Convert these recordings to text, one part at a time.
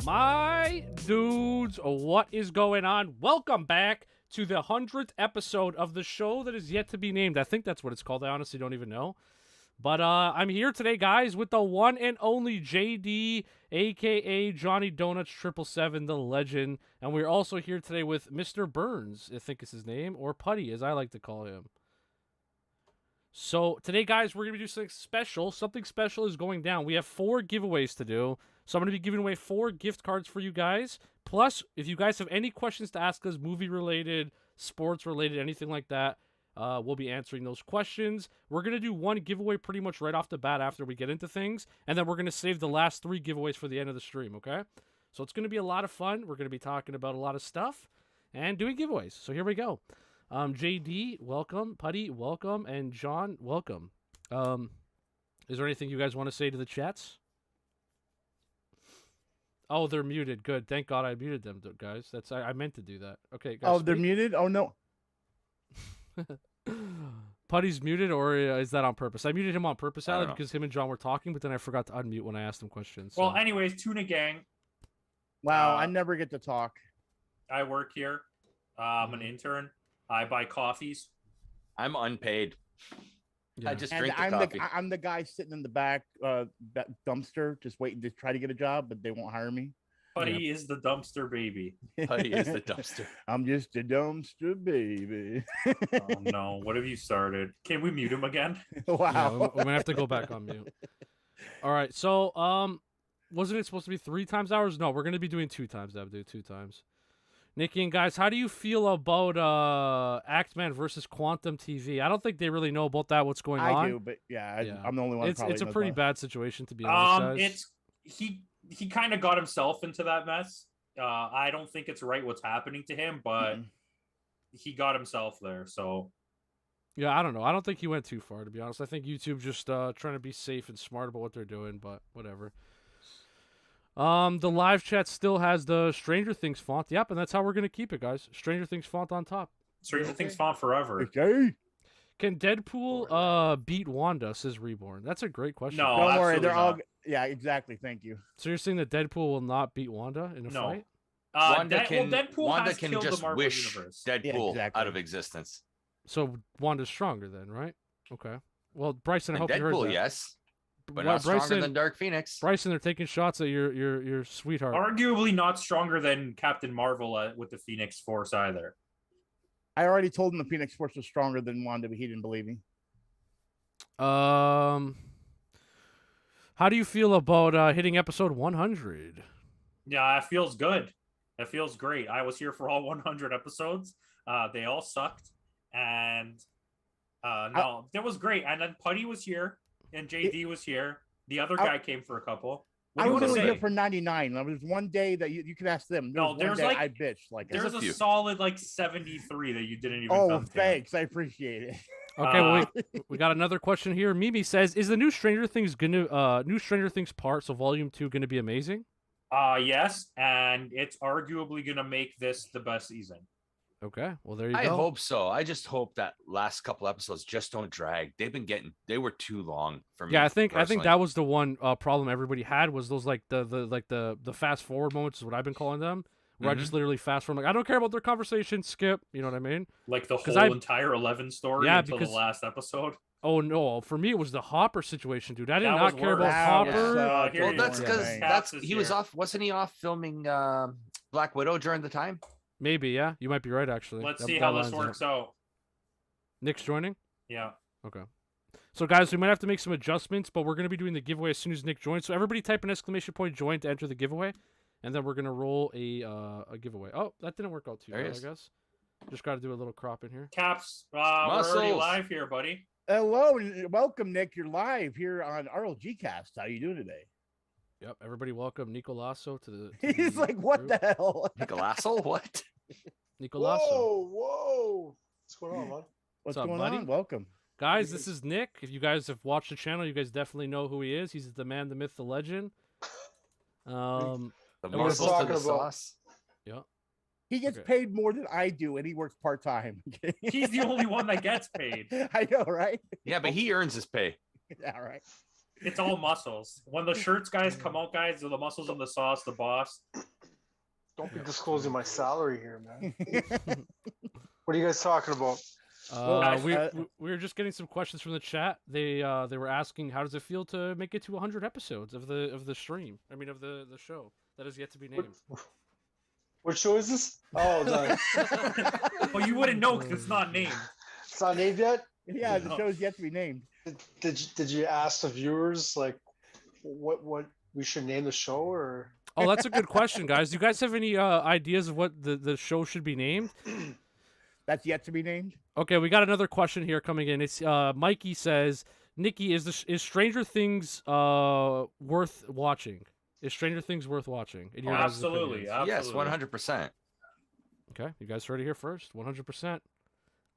My dudes, what is going on? Welcome back to the 100th episode of the show that is yet to be named. I think that's what it's called. I honestly don't even know. But I'm here today, guys, with the one and only JD, a.k.a. Johnny Donuts 777, the legend. And we're also here today with Mr. Burns, I think is his name, or Putty, as I like to call him. So today, guys, we're going to do something special. Something special is going down. We have 4 giveaways to do. So I'm going to be giving away 4 gift cards for you guys. Plus, if you guys have any questions to ask us, movie-related, sports-related, anything like that, we'll be answering those questions. We're going to do one giveaway pretty much right off the bat after we get into things, and then we're going to save the last 3 giveaways for the end of the stream, okay? So it's going to be a lot of fun. We're going to be talking about a lot of stuff and doing giveaways. So here we go. JD, welcome. Putty, welcome. And John, welcome. Is there anything you guys want to say to the chats? Oh, they're muted. Good. Thank God I muted them, guys. I meant to do that. Okay, guys. Oh, they're muted? Oh, no. Putty's muted, or is that on purpose? I muted him on purpose, Alan, because him and John were talking, but then I forgot to unmute when I asked him questions. So. Well, anyways, Tuna Gang. Wow, I never get to talk. I work here. I'm an intern. I buy coffees. I'm unpaid. Yeah. I just And drink the coffee. I'm the guy sitting in the back dumpster, just waiting to try to get a job, but they won't hire me. Putty is the dumpster baby. Putty is the dumpster. I'm just a dumpster baby. Oh no! What have you started? Can we mute him again? Wow. Yeah, we're gonna have to go back on mute. All right. So, wasn't it supposed to be 3 times hours? No, we're gonna be doing 2 times. I'll do 2 times. Nikki and guys, how do you feel about Actman versus Quantum TV? I don't think they really know about that. What's going on? I do, but yeah, I'm the only one. It's a pretty bad situation, to be honest. Guys. He kind of got himself into that mess. I don't think it's right what's happening to him, but he got himself there. So yeah, I don't know. I don't think he went too far, to be honest. I think YouTube just trying to be safe and smart about what they're doing, but whatever. The live chat still has the Stranger Things font. Yep, and that's how we're gonna keep it, guys. Stranger Things font on top. Stranger Things font forever. Okay. Can Deadpool beat Wanda? Says Reborn. That's a great question. No, Don't worry, they're all. not. Yeah, exactly. Thank you. So you're saying that Deadpool will not beat Wanda in a fight? Deadpool has can killed just the Marvel wish universe. Deadpool exactly. out of existence. So Wanda's stronger then, right? Okay. Well, Bryson, I hope you heard Deadpool, that. yes, but Well, not stronger Bryson- than Dark Phoenix. Bryson, they're taking shots at your sweetheart. Arguably not stronger than Captain Marvel with the Phoenix Force either. I already told him the Phoenix Force was stronger than Wanda, but he didn't believe me. How do you feel about hitting episode 100? Yeah, it feels good. It feels great. I was here for all 100 episodes. They all sucked, and no, that was great. And then Putty was here, and JD was here. The other guy came for a couple. What I do you was want to only say? here for 99. There was one day that you could ask them. No, There was there's one day like- I bitched like There's a a few. solid like 73 that you didn't even. Oh, come to. thanks. I appreciate it. Okay, well, we got another question here. Mimi says, "Is the new Stranger Things part, so Volume 2, gonna be amazing?" Yes, and it's arguably gonna make this the best season. Okay, well there you go. I hope so. I just hope that last couple episodes just don't drag. They were too long for me. Yeah, I think personally. that was the one problem everybody had was those like the fast forward moments is what I've been calling them. Where I just literally fast forward. Like I don't care about their conversation. Skip. You know what I mean? Like the whole entire 11 story until the last episode. Oh no! For me, it was the Hopper situation, dude. I did That not was care worse. about Hopper. Well, that's because Caps he was here. off. Wasn't he off filming Black Widow during the time? Maybe, yeah. You might be right, actually. Let's That- see that how this lines up. works out. Nick's joining. Yeah. Okay. So, guys, we might have to make some adjustments, but we're going to be doing the giveaway as soon as Nick joins. So, everybody type an exclamation point join to enter the giveaway, and then we're going to roll a giveaway. Oh, that didn't work out too well, I guess. Just got to do a little crop in here. Caps, we're already Muscles. live here, buddy. Hello and welcome, Nick. You're live here on RLG Cast. How you doing today? Yep. Everybody welcome Nico Lasso to the He's like, what group. the hell? Nicolasso? What? Nico Lasso. Whoa! What's going on, man? What's up, going buddy? on? Welcome. Guys, this is Nick. If you guys have watched the channel, you guys definitely know who he is. He's the man, the myth, the legend. The And we're muscles to talking the about- sauce. Yeah. He gets Okay. paid more than I do, and he works part time. He's the only one that gets paid. I know, right? Yeah, but he earns his pay. Yeah, right. It's all muscles. When the shirts guys come out, guys, they're the muscles and the sauce, the boss. Don't be disclosing my salary here, man. What are you guys talking about? We were just getting some questions from the chat. They were asking, how does it feel to make it to 100 episodes of the stream? I mean, of the show that is yet to be named. What show is this? Oh, it's Well, you wouldn't know because it's not named. not named yet. Yeah, the show's yet to be named. Did you ask the viewers like what we should name the show or? Oh, that's a good question, guys. Do you guys have any ideas of what the show should be named? That's yet to be named. Okay, we got another question here coming in. It's Mikey says, Nikki, is Stranger Things worth watching? Is Stranger Things worth watching? In your guys' Absolutely, opinions? Yes, 100%. Okay, you guys heard it here first. 100%.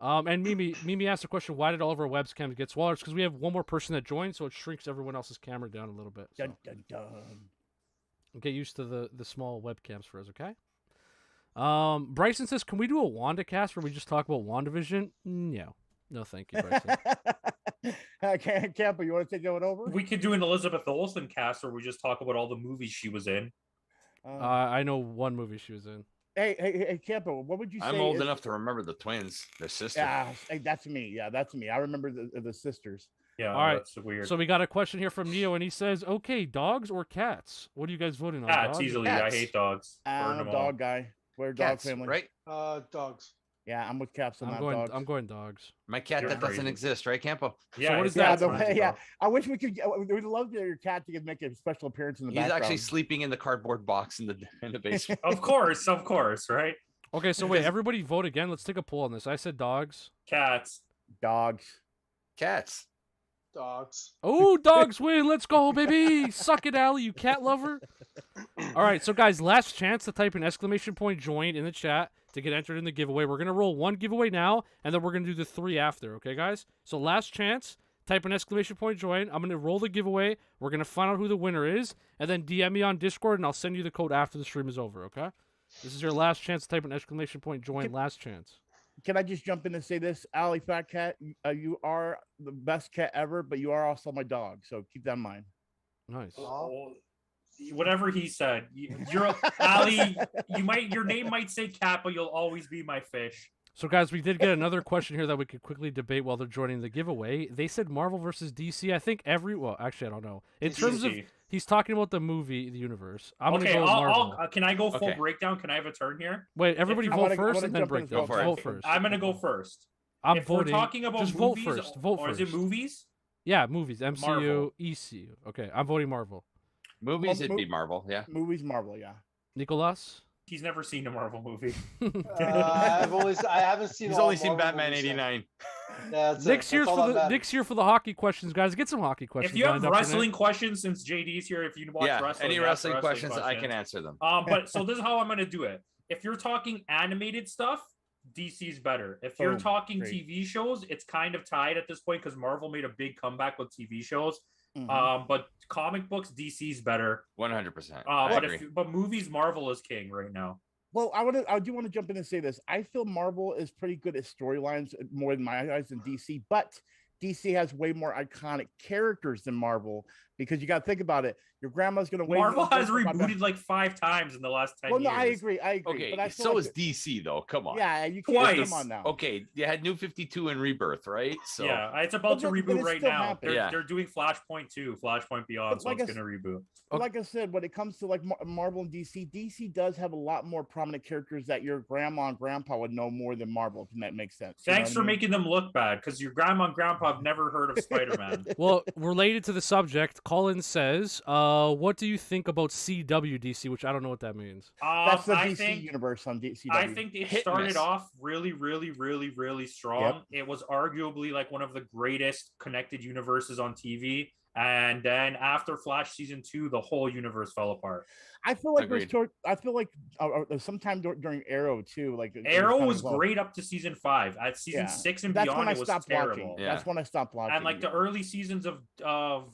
And Mimi asked the question, why did all of our webcams get smaller? It's because we have one more person that joined, so it shrinks everyone else's camera down a little bit. So. Dun, dun, dun. Get used to the small webcams for us, okay? Bryson says, can we do a Wanda cast where we just talk about WandaVision? No. No, thank you, Bryson. Campo, you want to take that one over? We could do an Elizabeth Olsen cast where we just talk about all the movies she was in. I know one movie she was in. Hey, Campo, what would you say? I'm old enough to remember the twins, their sister. Yeah, hey, that's me. Yeah, that's me. I remember the sisters. Yeah, All right, that's weird. So we got a question here from Neo, and he says, okay, dogs or cats? What are you guys voting on? Cats, dogs? easily. Cats. I hate dogs. I'm Burn a them dog all. guy. We're a Cats, dog family. right? Dogs. Yeah, I'm with Caps on I'm that going. dogs. I'm going dogs. My cat You're that doesn't crazy. exist, right, Campo? Yeah, what it's is Yeah, that? the cats, way, yeah. bro. I wish we could. We'd love your cat to make a special appearance in the He's background. actually sleeping in the cardboard box in the basement. Of course, right? Okay, so wait, everybody vote again. Let's take a poll on this. I said dogs. Cats. Dogs. Cats. Dogs. Oh, dogs win. Let's go, baby. Suck it, Allie, you cat lover. All right, so guys, last chance to type an exclamation point join in the chat to get entered in the giveaway. We're going to roll one giveaway now, and then we're going to do the 3 after, okay, guys? So last chance, type an exclamation point join. I'm going to roll the giveaway. We're going to find out who the winner is, and then DM me on Discord, and I'll send you the code after the stream is over, okay? This is your last chance to type an exclamation point join. Last chance. Can I just jump in and say this, Allie, Fat Cat? You are the best cat ever, but you are also my dog. So keep that in mind. Nice. Oh, whatever he said. You're Ali. Your name might say cat, but you'll always be my fish. So, guys, we did get another question here that we could quickly debate while they're joining the giveaway. They said Marvel versus DC. I think well, actually, I don't know. In terms of, he's talking about the movie, the universe. I'm okay, gonna go Marvel. can I go full Okay. breakdown? Can I have a turn here? Wait, everybody I vote wanna first and then jump in break down. as well. Vote Okay. first. I'm gonna go first. I'm if voting. we're talking about Just movies, vote first. Vote or first. is it movies? Yeah, movies. MCU, Marvel. ECU. Okay, I'm voting Marvel. Movies, it'd be Marvel, yeah. Movies, Marvel, yeah. Nicolas? He's never seen a Marvel movie. I haven't seen. He's all only seen Marvel Batman movies yet. 89. Yeah, that's Nick's it. here That's all for that the matters. Nick's here for the hockey questions, guys. Get some hockey questions. If you have lined up for wrestling Nick. questions, since JD's here, if you watch Yeah, wrestling, any ask wrestling questions, I can questions. answer them. But so this is how I'm gonna do it. If you're talking animated stuff, DC's better. If you're Boom. talking Great. TV shows, it's kind of tied at this point because Marvel made a big comeback with TV shows. Mhm. But comic books, DC's better. 100%. I But agree. but movies, Marvel is king right now. Well, I do want to jump in and say this. I feel Marvel is pretty good at storylines more in my eyes than DC, but DC has way more iconic characters than Marvel because you got to think about it. Your grandma's going to wait. Marvel has rebooted like 5 times in the last 10 Well, years. no, I agree. Okay, but I feel so like is DC, though. Come on. Yeah, you can't Twice. come on now. Okay, you had New 52 and Rebirth, right? So Yeah, it's about to But reboot it right still now. happened. Yeah. They're doing Flashpoint 2, Flashpoint Beyond, But so like it's I going to reboot. But like I said, when it comes to like Marvel and DC does have a lot more prominent characters that your grandma and grandpa would know more than Marvel, if that makes sense. You know Thanks what for I mean? making them look bad, because your grandma and grandpa have never heard of Spider-Man. Well, related to the subject, Colin says, what do you think about CWDC, which I don't know what that means. That's the I DC think, universe on DCW. I think it Hit and started miss. off really, really, really, really strong. It was arguably like one of the greatest connected universes on TV. And then after Flash season 2, the whole universe fell apart. I feel like Agreed. I feel like sometime during Arrow too. Like it Arrow kinda was low. great up to season 5. At season Yeah. 6 and That's beyond, when I it was stopped terrible. watching. Yeah. That's when I stopped watching. And like the early seasons of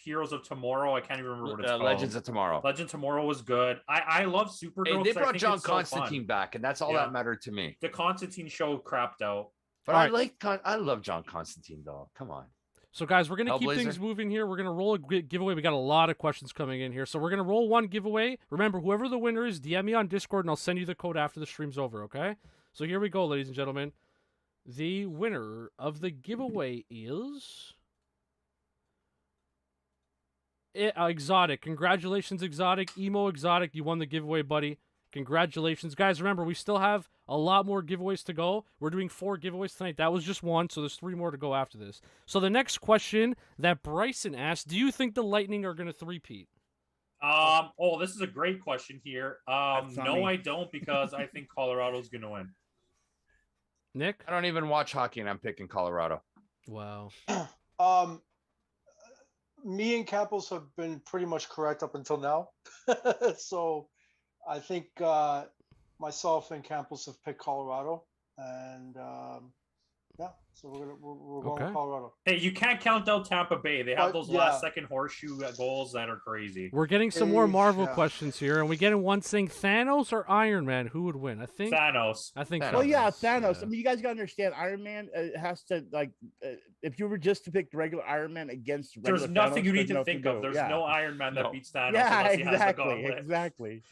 Heroes of Tomorrow, I can't even remember what it's called. Legends of Tomorrow. Legend Tomorrow was good. I love Supergirl. Hey, they 'cause I brought think John it's so fun. Constantine back, and that's all Yeah. that mattered to me. The Constantine show crapped out. But All I right. like I love John Constantine, though. Come on. So, guys, we're going to keep Hellblazer? things moving here. We're going to roll a giveaway. We got a lot of questions coming in here. So we're going to roll one giveaway. Remember, whoever the winner is, DM me on Discord, and I'll send you the code after the stream's over, okay? So here we go, ladies and gentlemen. The winner of the giveaway is... Exotic. Congratulations, Exotic. Emo Exotic, you won the giveaway, buddy. Congratulations, guys. Remember, we still have a lot more giveaways to go. We're doing 4 giveaways tonight. That was just one, so there's 3 more to go after this. So the next question that Bryson asked, do you think the Lightning are going to three-peat? This is a great question here. No, I don't, because I think Colorado's going to win. Nick? I don't even watch hockey, and I'm picking Colorado. Wow. Me and Campos have been pretty much correct up until now. So I think myself and Campos have picked Colorado, and so we're going with Colorado. Hey, you can't count out Tampa Bay. They have those last-second horseshoe goals that are crazy. We're getting some more Marvel questions here, and we get in one saying Thanos or Iron Man. Who would win? I think Thanos. Thanos. Well, yeah, Thanos. I mean, you guys got to understand, Iron Man has to if you were just to pick regular Iron Man against regular there's nothing Thanos, you need to think of. There's no Iron Man that beats Thanos. Yeah, unless he has the gauntlet. exactly.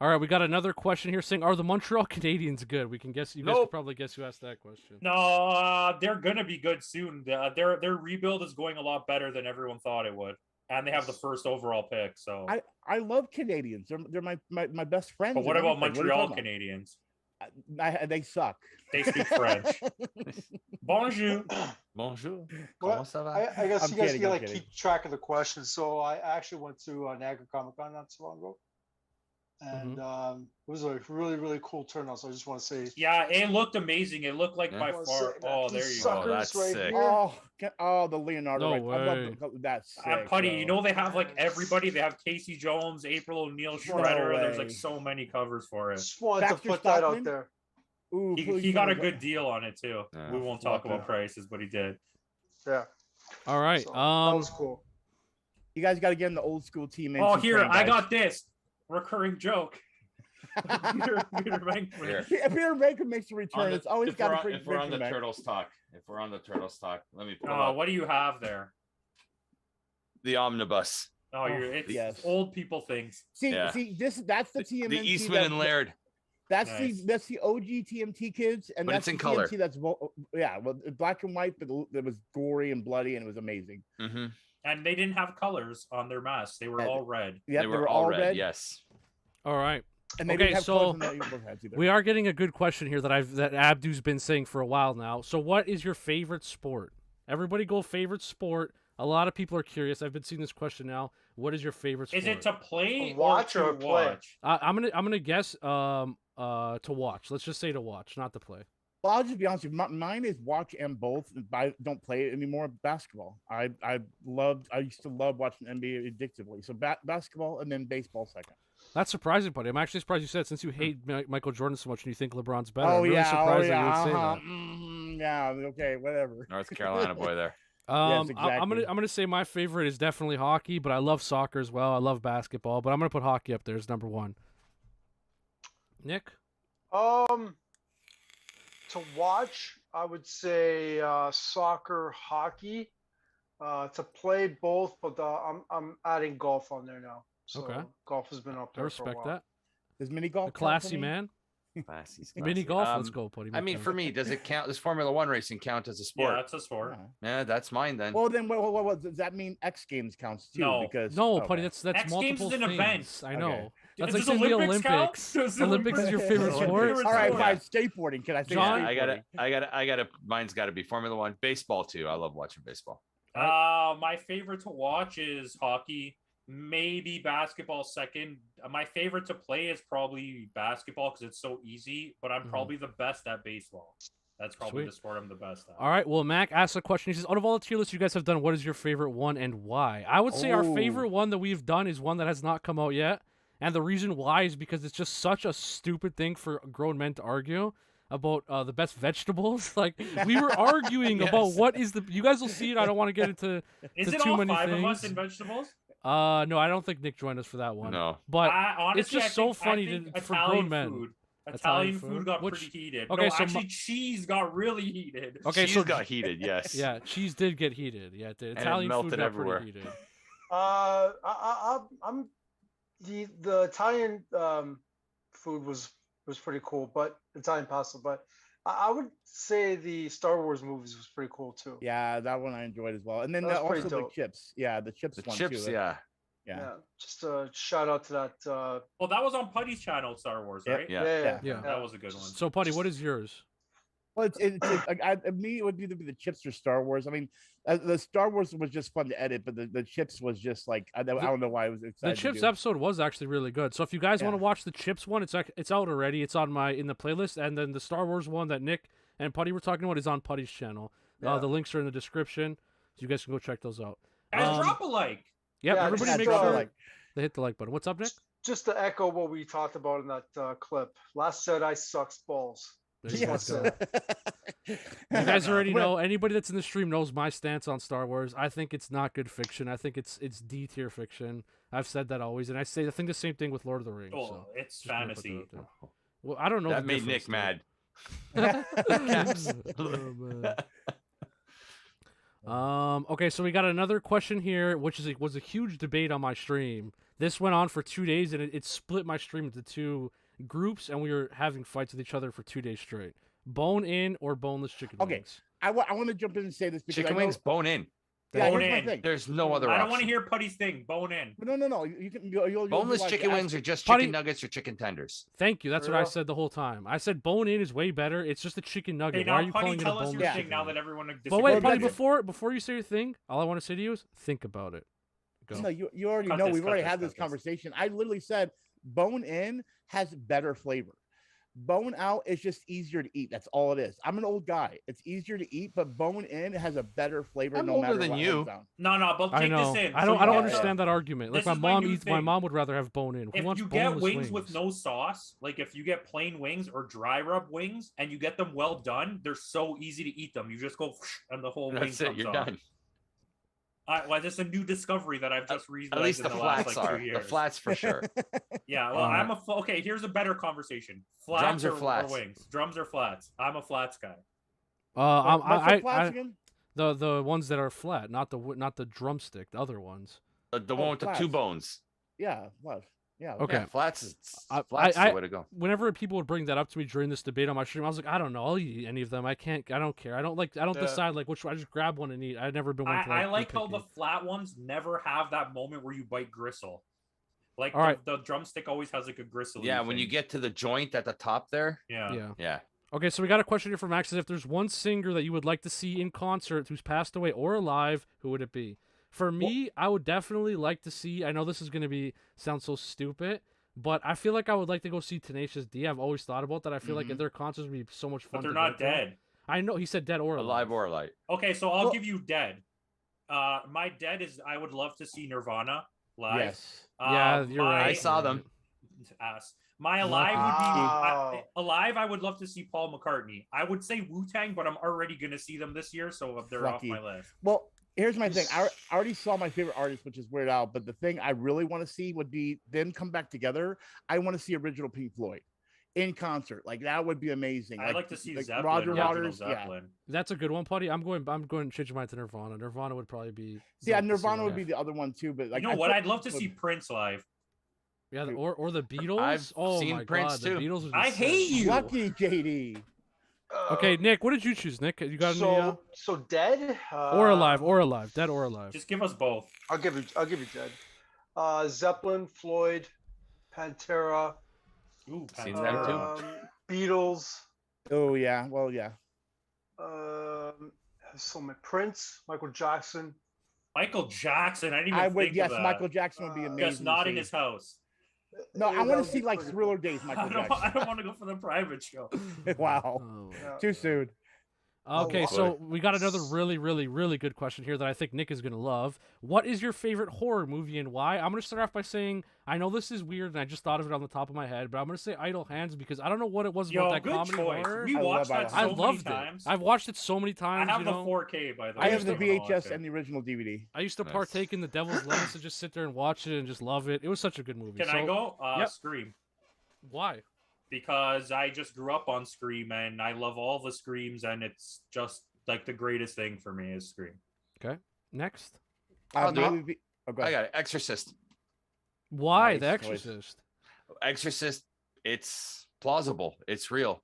All right, we got another question here saying, are the Montreal Canadiens good? We can guess. You guys can probably guess who asked that question. No, they're gonna be good soon. Their rebuild is going a lot better than everyone thought it would, and they have the first overall pick. So I love Canadians. They're my best friends. But what about Montreal Canadiens? They suck. They speak French. Bonjour. Bonjour. Well, Comment ça va? I guess I'm you guys kidding, can I'm kidding. keep track of the questions. So I actually went to Niagara Comic-Con not so long ago. And it was a really, really cool turnout. So I just want to say, yeah, it looked amazing. It looked like by far. Oh, there you go. Oh, that's sick. The Leonardo. No way. That's sick. And Putty, you know they have like everybody. They have Casey Jones, April O'Neil, Shredder. There's like so many covers for it. Just wanted to put that out there. Ooh, He got a good deal on it too. Yeah. We won't talk about prices, but he did. Yeah. All right. So, that was cool. You guys got to get in the old school team. Oh, here I got this recurring joke. Peter Venkman. Peter Venkman makes a return. It's always got to bring. If we're on the Turtles talk, let me pull Oh, up what do you have there? the omnibus. Oh, it's yes. old people things. See, that's the TMNT. The Eastman and Laird. That's Nice. that's the OG TMT kids, and But that's it's in the color. TMT that's black and white, but it was gory and bloody, and it was amazing. Mm-hmm. And they didn't have colors on their masks. They were all red. Yeah, They were all red. Yes. All right. And they Okay, didn't have so colors on the Eagles hats either. We are getting a good question here that Abdu's been saying for a while now. So what is your favorite sport? Everybody go favorite sport. A lot of people are curious. I've been seeing this question now. What is your favorite sport? Is it to play Watch or or to play? watch? I'm gonna guess to watch. Let's just say to watch, not to play. Well, I'll just be honest with you. Mine is watch and both. I don't play it anymore. Basketball. I used to love watching NBA addictively. So basketball and then baseball second. That's surprising, buddy. I'm actually surprised you said since you hate Michael Jordan so much and you think LeBron's better. Oh I'm really yeah, surprised that you would say that. Yeah, okay, whatever. North Carolina boy there. Yes, I'm exactly. gonna say my favorite is definitely hockey, but I love soccer as well. I love basketball, but I'm gonna put hockey up there as number one. Nick? To watch, I would say soccer, hockey. To play both, but I'm adding golf on there now. So Okay. golf has been up I there for a respect while. that. Does mini golf A count for classy me? man. Classy, Mini classy. golf. Let's go, buddy. I mean, for me, does it count? Does Formula One racing count as a sport? Yeah, it's a sport. Yeah. Yeah, that's mine then. Well, then what does that mean? X Games counts too? No. Because No, okay. buddy, that's X Games multiple is an things. event. I know. Okay. That's Does like saying the Olympics count? Olympics. Does the Olympics is your favorite Olympics- sport. Favorite All right, sport. fine. Skateboarding. Can I say John? skateboarding? I gotta. Mine's got to be Formula One. Baseball too. I love watching baseball. My favorite to watch is hockey. Maybe basketball second. My favorite to play is probably basketball because it's so easy. But I'm probably the best at baseball. That's probably Sweet. the sport I'm the best at. All right. Well, Mac asked a question. He says, out of all the tier lists you guys have done, what is your favorite one and why? I would say our Oh. favorite one that we've done is one that has not come out yet. And the reason why is because it's just such a stupid thing for grown men to argue about the best vegetables. Like, we were arguing about what is the... You guys will see it. I don't want to get into Is it too all many five of us things. in vegetables? No, I don't think Nick joined us for that one. No. But Honestly, it's just I so think funny for grown men. Food. Italian Italian food? food got Which- pretty heated. okay, No, so actually, cheese got really heated. Okay, Cheese so got heated. Yes. yeah, cheese did get heated. Yeah, it did. it Italian food melted got everywhere. pretty heated. I'm the Italian food was pretty cool, but Italian pasta. But I would say the Star Wars movies was pretty cool too. Yeah, that one I enjoyed as well. And then That was also pretty the dope. chips. Yeah, the chips The one chips, too. yeah. Yeah. Just a shout out to that. Well, that was on Putty's channel, Star Wars, Yep. right? Yeah. Yeah. That was a good one. So, Putty, what is yours? Well, me, it would either be the chips or Star Wars. I mean, the Star Wars was just fun to edit, but the chips was just like I don't know why I was excited. The Chips to do. episode was actually really good. So if you guys want to Yeah. watch the Chips one, it's out already. It's on in the playlist, and then the Star Wars one that Nick and Putty were talking about is on Putty's channel. Yeah. The links are in the description, so you guys can go check those out. Guys, drop a like. Yep, Yeah, everybody just, make uh, sure they hit the like button. What's up, Nick? Just to echo what we talked about in that clip. Last Jedi sucks balls. There you go. Yes. You guys already know. Anybody that's in the stream knows my stance on Star Wars. I think it's not good fiction. I think it's D tier fiction. I've said that always, and I think the same thing with Lord of the Rings. Oh, so it's just gonna put that fantasy. out there. Well, I don't know. That the made difference, Nick though. mad. Oh, man. Okay, so we got another question here, which was a huge debate on my stream. This went on for 2 days, and it split my stream into two groups, and we were having fights with each other for 2 days straight. Bone in or boneless chicken Okay. wings? I want to jump in and say this because Chicken I know, wings, bone in. Yeah, Bone here's my in. thing. There's no other I don't option. want to hear Putty's thing. Bone in. No. You can you'll Boneless realize chicken that wings are just Putty- chicken nuggets or chicken tenders. Thank you. That's For what I real? said the whole time. I said bone in is way better. It's just a chicken nugget. Hey, Why now are you Putty, calling it a tell us boneless your Yeah. thing chicken now wing? that everyone disagrees. But wait, Well, Putty, that's- before you say your thing, all I want to say to you is think about it. Go. No, you already Cut know. this, We've cut already this, had cut this this. conversation. I literally said bone in has better flavor. Bone out is just easier to eat. That's all it is. I'm an old guy. It's easier to eat, but bone in has a better flavor. I'm no older matter than what you. hands down. No, but I take know. this in. I So don't you- understand that argument. Like This my is my mom new eats. My thing. mom would rather have bone in. Who If wants you get boneless wings with no sauce, like if you get plain wings or dry rub wings and you get them well done, they're so easy to eat them. You just go and the whole wing That's it. comes You're off. done. Well, this is a new discovery that I've just realized At least in the the last flats like 2 are. years. The flats for sure. Yeah, well, okay. Here's a better conversation: flats Drums or or flats? wings? Drums or flats? I'm a flats guy. I'm, What's the flats I again? the ones that are flat, not the drumstick, the other ones. The one with the two flats. bones. Yeah, what? Yeah. Okay. Yeah, flats is I- is the way to go. Whenever people would bring that up to me during this debate on my stream, I was like, I don't know, I'll eat any of them. I don't care. I don't Yeah. decide like which one. I just grab one and eat. I've never been one to I be like how picky. the flat ones never have that moment where you bite gristle. Like All right. the drumstick always has like a gristle. Yeah, when you get to the joint at the top there. yeah. Yeah. Okay, so we got a question here from Max. If there's one singer that you would like to see in concert who's passed away or alive, who would it be? For me, I would definitely like to see. I know this is gonna sound so stupid, but I feel like I would like to go see Tenacious D. I've always thought about that. I feel like Mhm. at their concerts would be so much fun. But they're to not go to. dead. I know he said dead or Alive or alive. Okay, so I'll Well- give you dead. My dead is I would love to see Nirvana live. Yes. Yeah, you're my- right. I saw them. Ass. My alive would Wow. be alive. I would love to see Paul McCartney. I would say Wu-Tang, but I'm already gonna see them this year, so they're Lucky. off my list. Well, here's my thing. I already saw my favorite artist, which is Weird Al. But the thing I really want to see would be them come back together. I want to see original Pink Floyd in concert. Like that would be amazing. I'd like to see Zeppelin. Roger original Waters. Yeah. Zeppelin. That's a good one, Putty. I'm going to change mine to Nirvana. Nirvana would probably be. See, yeah, dope to see Nirvana would live. be the other one too. But like, You know I what? put- I'd love to see Prince live. Yeah, or the Beatles. I've oh seen my Prince, god, too. the Beatles. Would be I sick. hate you. Lucky JD. Okay, Nick, what did you choose? Nick, you got so any? so dead Or alive, dead or alive. Just give us both. I'll give you dead. Zeppelin, Floyd, Pantera, Ooh, Seen Pantera. them too. Beatles. Oh yeah. Well, yeah. So my Prince, Michael Jackson. Michael Jackson. I didn't even I would. think Yes, of that. Michael Jackson would be amazing. Just not to in see. his house. No, Yeah, I that want would to be see like pretty Thriller cool. Days. Michael I Jackson. don't want to go for the private show. Wow. Oh. Too soon. Okay, Oh, so we got another really good question here that I think Nick is gonna love. What is your favorite horror movie and why? I'm gonna start off by saying I know this is weird and I just thought of it on the top of my head, but I'm gonna say Idle Hands because I don't know what it was Yo, about that good comedy choice. horror. We I watched love that Idle so I Hands. loved many it. times. I've watched it so many I times. have you the know? 4K by the way. I have so the I'm gonna watch VHS it. and the original DVD. I used to Nice. partake in the Devil's Lettuce and just sit there and watch it and just love it. It was such a good movie. Can so, I go? yep. Scream. Why? Because I just grew up on Scream and I love all the Screams and it's just like the greatest thing for me is Scream. Next. I'll do it. Maybe- oh, go I ahead. got it. Exorcist. Why? The Nice choice. Exorcist. Exorcist. It's plausible. It's real.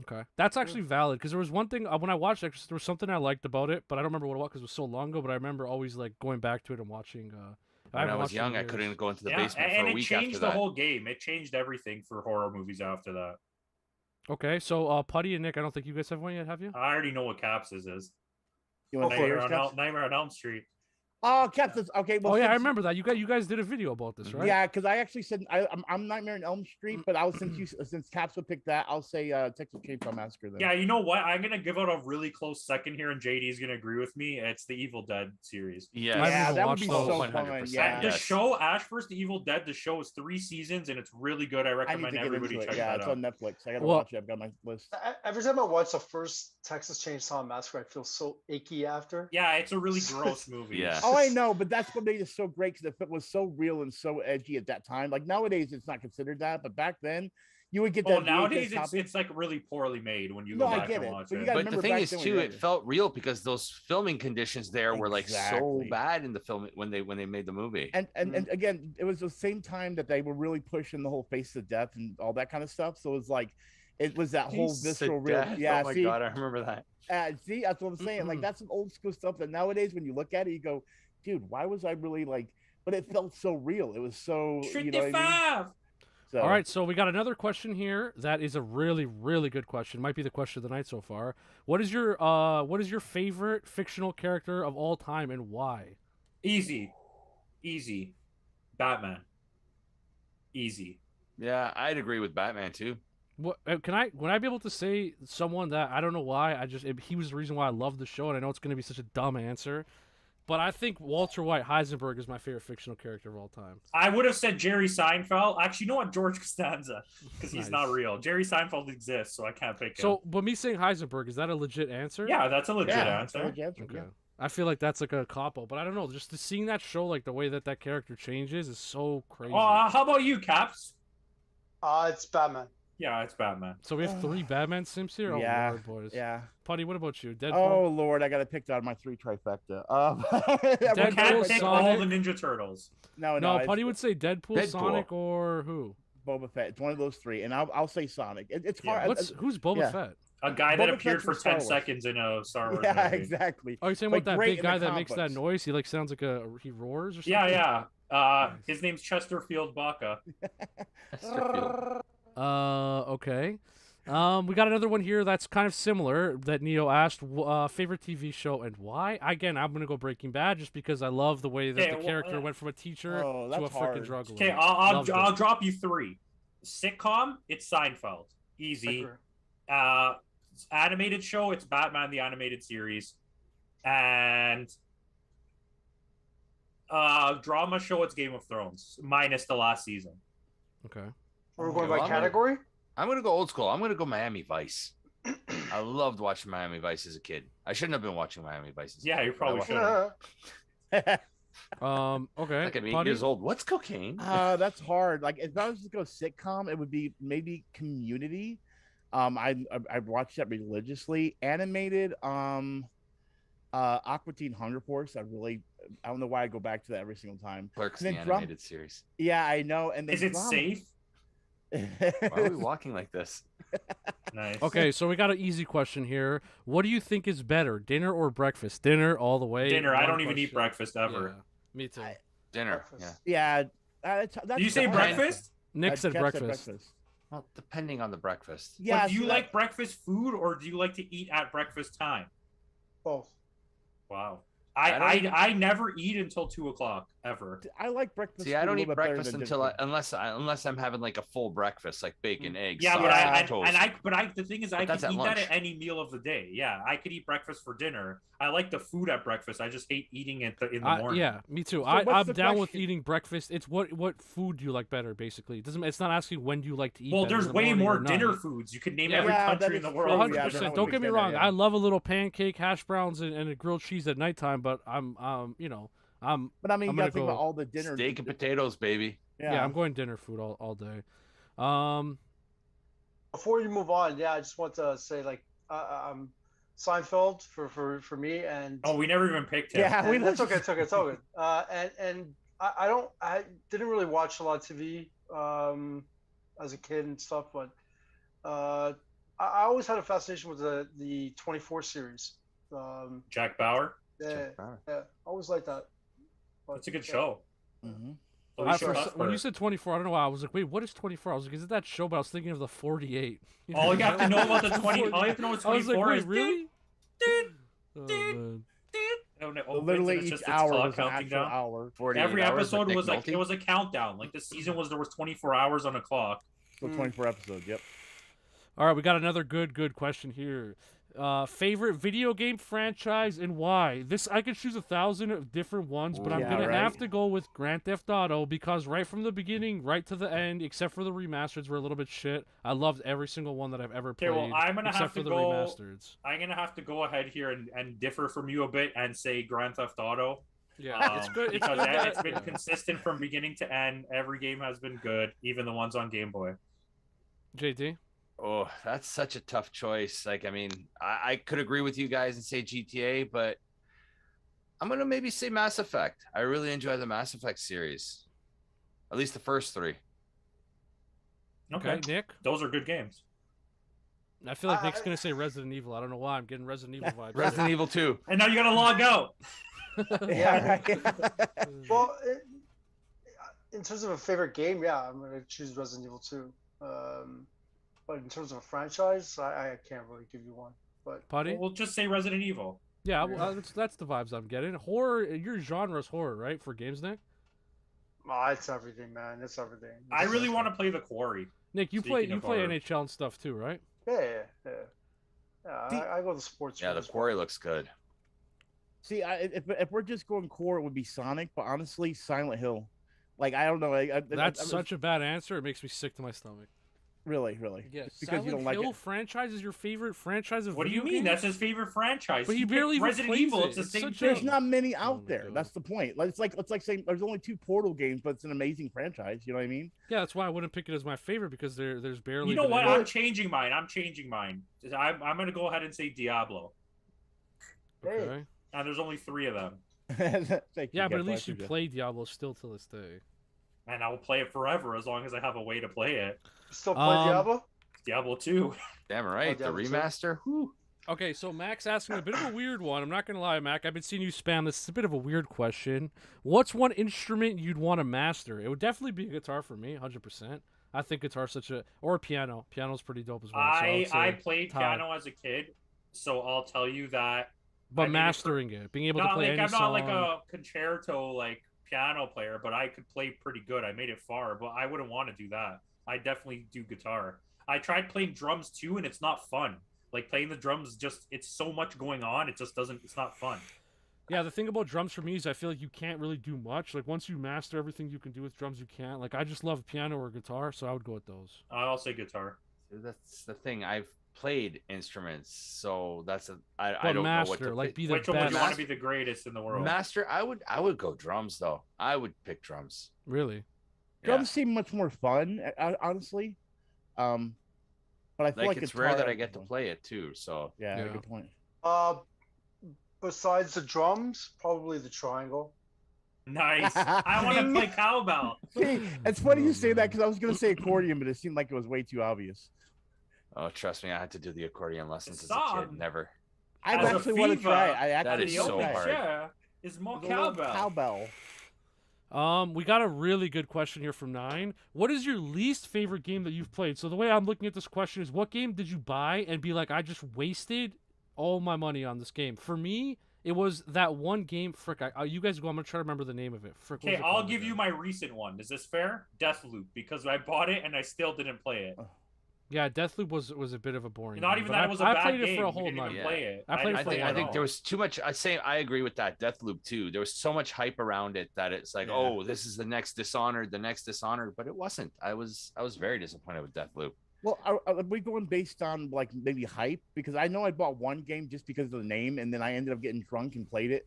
Okay, that's actually valid because there was one thing when I watched Exorcist, there was something I liked about it, but I don't remember what it was because it was so long ago. But I remember always like going back to it and watching When I haven't was watched it in young, I years. couldn't go into the Yeah, basement and for a it week changed after the that. whole game. It changed everything for horror movies after that. Okay, so Putty and Nick, I don't think you guys have one yet, have you? I already know what Caps's is. You want to for say it. yours, Caps? Nightmare on Elm Street. Oh, Caps is okay. Well, Oh yeah, I since- remember that. You guys did a video about this, right? Yeah, because I actually said I'm Nightmare on Elm Street, but since Caps would pick that, I'll say Texas Chainsaw Massacre. Then. Yeah, you know what? I'm gonna give out a really close second here, and JD's gonna agree with me. It's the Evil Dead series. Yes. I haven't Yeah, even that would watched be those. so 100%. fun. Yeah, The Yes. show Ash vs. the Evil Dead. The show is 3 seasons, and it's really good. I I need recommend to get everybody into it. check Yeah, that it's out. on Netflix. I gotta Well- watch it. I've got my list. Every time I watch the first Texas Chainsaw Massacre, I feel so icky after. Yeah, it's a really gross movie. Yeah. Oh, I know, but that's what made it so great because it was so real and so edgy at that time. Like nowadays, it's not considered that, but back then, you would get that. Well, nowadays VHS copy. it's like really poorly made when you No, go I back get and it, watch but you it. gotta But the remember thing back is, then when too, you're it younger. felt real because those filming conditions there were like so Exactly. bad in the film when they made the movie. and again, it was the same time that they were really pushing the whole face of death and all that kind of stuff. So it was like, it was that whole Jesus, visceral real. death. Yeah, Oh my see, god, I remember that. see, that's what I'm saying. Like that's some old school stuff that nowadays, when you look at it, you go, dude, why was I really like? But it felt so real. It was so. You know what I mean? So, All right, so we got another question here that is a really, really good question. Might be the question of the night so far. What is your favorite fictional character of all time and why? Easy. Batman. Easy. Yeah, I'd agree with Batman too. What would I be able to say someone that I don't know why he was the reason why I love the show, and I know it's going to be such a dumb answer, but I think Walter White Heisenberg is my favorite fictional character of all time. I would have said Jerry Seinfeld. Actually, you know what? George Costanza, because he's Nice. not real. Jerry Seinfeld exists, so I can't pick him. So, but me saying Heisenberg, is that a legit answer? Yeah, that's a legit yeah, answer. that's a legit Okay. yeah. I feel like that's like a cop-out, but I don't know. Just seeing that show, like the way that character changes, is so crazy. How about you, Caps? It's Batman. Yeah, it's Batman. So we have 3 Batman Sims here. Yeah, Oh, Lord, boys. Yeah. Putty, what about you? Deadpool. Oh Lord, I got to pick out of my 3 trifecta. You Deadpool, can't pick all Sonic. the Ninja Turtles. no, No, it's Putty would say Deadpool, Deadpool. Sonic, or who? Boba Fett. It's one of those 3, and I'll say Sonic. It's Yeah. hard. Who's Boba yeah. Fett? A guy that Boba appeared Fett's for from Star 10 Wars. seconds in a Star Wars Yeah, movie. exactly. Oh, you're saying Like, about that great big in the guy that comic makes that books. noise? He like sounds like he roars or something. Yeah. Nice. His name's Chesterfield Baca. Okay. We got another one here that's kind of similar that Neo asked. Favorite TV show and why? Again, I'm gonna go Breaking Bad just because I love the way that Okay, the well, character went from a teacher Oh, to a that's freaking hard. drug lord. Okay, Loved I'll it. drop you 3. Sitcom, it's Seinfeld. Easy. Agree. Animated show, it's Batman the Animated Series. And drama show, it's Game of Thrones, minus the last season. Okay. We're going Okay, by well, category. I'm gonna go old school. I'm gonna go Miami Vice. I loved watching Miami Vice as a kid. I shouldn't have been watching Miami Vice. As a Yeah, kid, you but I probably watched should. Okay. Like I'm 8 Putty? years old. What's cocaine? That's hard. Like if I was to go sitcom, it would be maybe Community. I watched that religiously. Animated, Aqua Teen Hunger Force. I don't know why I go back to that every single time. Clerks, and the then drum- animated series. Yeah, I know. And then Is it drama. safe? Why are we walking like this? Nice. Okay, so we got an easy question here. What do you think is better, dinner or breakfast? Dinner all the way. Dinner. I One don't even eat question. breakfast ever. Yeah, me too. Dinner. Breakfast. Yeah. Yeah, that's Do you say hard. breakfast? Nick I'd said guess breakfast. Well, depending on the breakfast. Yeah. But do you see, like breakfast food or do you like to eat at breakfast time? Both. Wow. I don't I never eat until 2:00 ever. I like breakfast. See, I food a don't eat little bit better breakfast than until dinner food. unless I'm having like a full breakfast, like bacon, eggs, Yeah, sausage, but toast. the thing is, I But can that's at eat that lunch. at any meal of the day. Yeah, I could eat breakfast for dinner. I like the food at breakfast. I just hate eating it in the morning. Yeah, me too. So I'm what's the down with question? eating breakfast. It's what food do you like better, basically. It doesn't. It's not asking when do you like to eat. Well, better, there's in the way morning more or dinner night. foods. You could name Yeah. every Yeah, that country in is the true. world. 100%. Yeah, Don't get me dinner, wrong. yeah. I love a little pancake, hash browns, and a grilled cheese at nighttime. But I'm But I mean, I'm you gonna gotta think go about all the dinner. Steak and potatoes, baby. yeah, I'm going dinner food all day. Before you move on, yeah, I just want to say like Seinfeld for me and Oh, we never even picked him. Yeah, and that's okay. It's okay. It's all good. And I didn't really watch a lot of TV as a kid and stuff, but I always had a fascination with the 24 series. Jack Bauer. Yeah, Bauer. yeah, always like that. But, That's a good yeah. show. Mm-hmm. So I, you should ask when her. you said 24, I don't know why. I was like, wait, what is 24? I was like, is it that show? But I was thinking of the 48. All you have to know about the 20. 40. All you have to know is I was 24 like, wait, is really? Ding, Oh, ding, man. and it So opens literally and it's each just its hour clock was an counting actual down. hour. 48 Every hours with episode Nick was like Nolte? it was a countdown. Like the season was there was 24 hours on a clock. So 24 episodes. Yep. All right, we got another good question here. Favorite video game franchise and why? This I could choose 1,000 of different ones, but I'm Yeah, gonna right. have to go with Grand Theft Auto because right from the beginning, right to the end, except for the remasters were a little bit shit. I loved every single one that I've ever Okay, played, well, I'm gonna except have for to the go. remasters. I'm gonna have to go ahead here and differ from you a bit and say Grand Theft Auto. Yeah, it's good. It's because good that, it's been yeah. consistent from beginning to end. Every game has been good, even the ones on Game Boy. JD. Oh, that's such a tough choice. Like, I mean, I could agree with you guys and say GTA, but I'm gonna maybe say Mass Effect. I really enjoy the Mass Effect series, at least the first 3. Okay, Nick. Those are good games. I feel like Nick's gonna say Resident Evil. I don't know why. I'm getting Resident Evil vibes. Resident Evil 2. And now you gotta log out. Yeah. Right. Well, in terms of a favorite game, yeah, I'm gonna choose Resident Evil 2. But in terms of a franchise, I can't really give you one. But Putty? We'll just say Resident Evil. Yeah, well, that's the vibes I'm getting. Horror. Your genre's horror, right? For games, Nick. it's everything, man. It's everything. I really want to play The Quarry. Nick, you Speaking play of horror. NHL and stuff too, right? Yeah. See- I go to sports. Yeah, the field as well. Quarry looks good. See, if we're just going core, it would be Sonic. But honestly, Silent Hill. Like I don't know. That's such a bad answer. It makes me sick to my stomach. really. Yeah, It's because you don't like Hill it. franchise is your favorite franchise of What do you video mean? games? That's his favorite franchise. But he picked barely even Resident plays Evil. it. It's the It's same such a- thing. There's not many Oh out my there. God. That's the point. Like, it's like saying there's only 2 Portal games, but it's an amazing franchise. You know what I mean? Yeah, that's why I wouldn't pick it as my favorite because there's barely. You know been what? any- I'm changing mine. I'm gonna go ahead and say Diablo. Okay. And there's only 3 of them. Thank Yeah, you, but at Jeff, I least you appreciate it. play Diablo still to this day. And I will play it forever as long as I have a way to play it. Still play Um, Diablo? Diablo 2. Damn right, the Diablo 2. remaster. Whew. Okay, so Mac's asking a bit of a weird one. I'm not gonna lie, Mac. I've been seeing you spam this. It's a bit of a weird question. What's one instrument you'd want to master? It would definitely be a guitar for me, 100%. I think guitar's or piano. Piano's pretty dope as well. so I would say I played tie. piano as a kid, so I'll tell you that. But I mean, mastering it, being able to Not play like any I'm song. not like a concerto like piano player, but I could play pretty good. I made it far, but I wouldn't want to do that. I definitely do guitar. I tried playing drums too, and it's not fun. Like playing the drums, it's so much going on. It just doesn't. It's not fun. Yeah, the thing about drums for me is I feel like you can't really do much. Like once you master everything you can do with drums, you can't. Like I just love piano or guitar, so I would go with those. I'll say guitar. That's the thing. I've played instruments, so I But don't know what master, to like pick. be the Which one would best. you want to be the greatest in the world? Master. I would go drums though. I would pick drums. Really? Drums seem much more fun, honestly. But I feel like it's guitar rare that I has get to fun. play it too. So Yeah, Yeah. good point. Besides the drums, probably the triangle. Nice. I want to play cowbell. See, it's funny you Oh, say that man. because I was gonna say accordion, but it seemed like it was way too obvious. oh, trust me, I had to do the accordion lessons as a Song. kid. Never. I As a actually want to FIFA, try it. I that actually is The wanna so only try it. hard. share is more There's a little cowbell. Cowbell. We got a really good question here from 9. What is your least favorite game that you've played? So the way I'm looking at this question is, what game did you buy and be like, I just wasted all my money on this game? For me, it was that one game. Frick, you guys go. I'm gonna try to remember the name of it. Frick, what was Okay, it I'll called give you again? my recent one. Is this fair? Deathloop, because I bought it and I still didn't play it. Yeah, Deathloop was a bit of a boring. Not game, even but that it was a I bad played game. it for a You whole didn't night. even play it. I played it didn't for play a it I at think all. there was too much. I agree with that. Deathloop too. There was so much hype around it that it's like, Yeah. oh, this is the next Dishonored, but it wasn't. I was very disappointed with Deathloop. Well, are we going based on like maybe hype? Because I know I bought one game just because of the name, and then I ended up getting drunk and played it.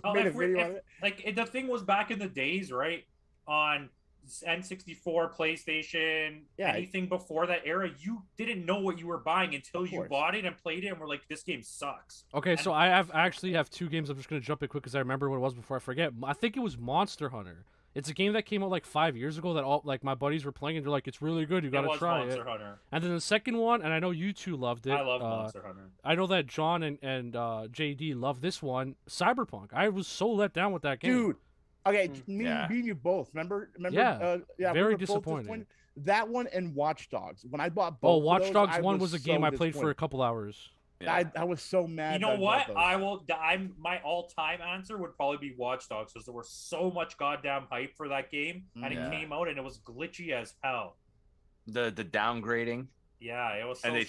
Oh, Made a if we're- video if- on it. Like the thing was back in the days, right? On N64, PlayStation, Yeah. anything before that era, you didn't know what you were buying until Of you course. bought it and played it, and were like, "This game sucks." Okay, so I actually have 2 games. I'm just gonna jump in quick because I remember what it was before I forget. I think it was Monster Hunter. It's a game that came out like 5 years ago that all like my buddies were playing and they're like, it's really good. You It gotta was try Monster it. Hunter. And then the second one, and I know you two loved it. I love Monster Hunter. I know that John and JD love this one, Cyberpunk. I was so let down with that game. Dude, Okay, Mm. Yeah. me and you both. Remember? Yeah, Yeah. very we were both disappointing. disappointed. That one and Watch Dogs. When I bought Oh, both, Watch of those, Dogs I 1 was a game so I played for a disappointed. couple hours. Yeah. I was so mad. You know that I what? bought those. My all-time answer would probably be Watch Dogs because there was so much goddamn hype for that game, and Yeah. it came out and it was glitchy as hell. The downgrading, Yeah, it was. So and they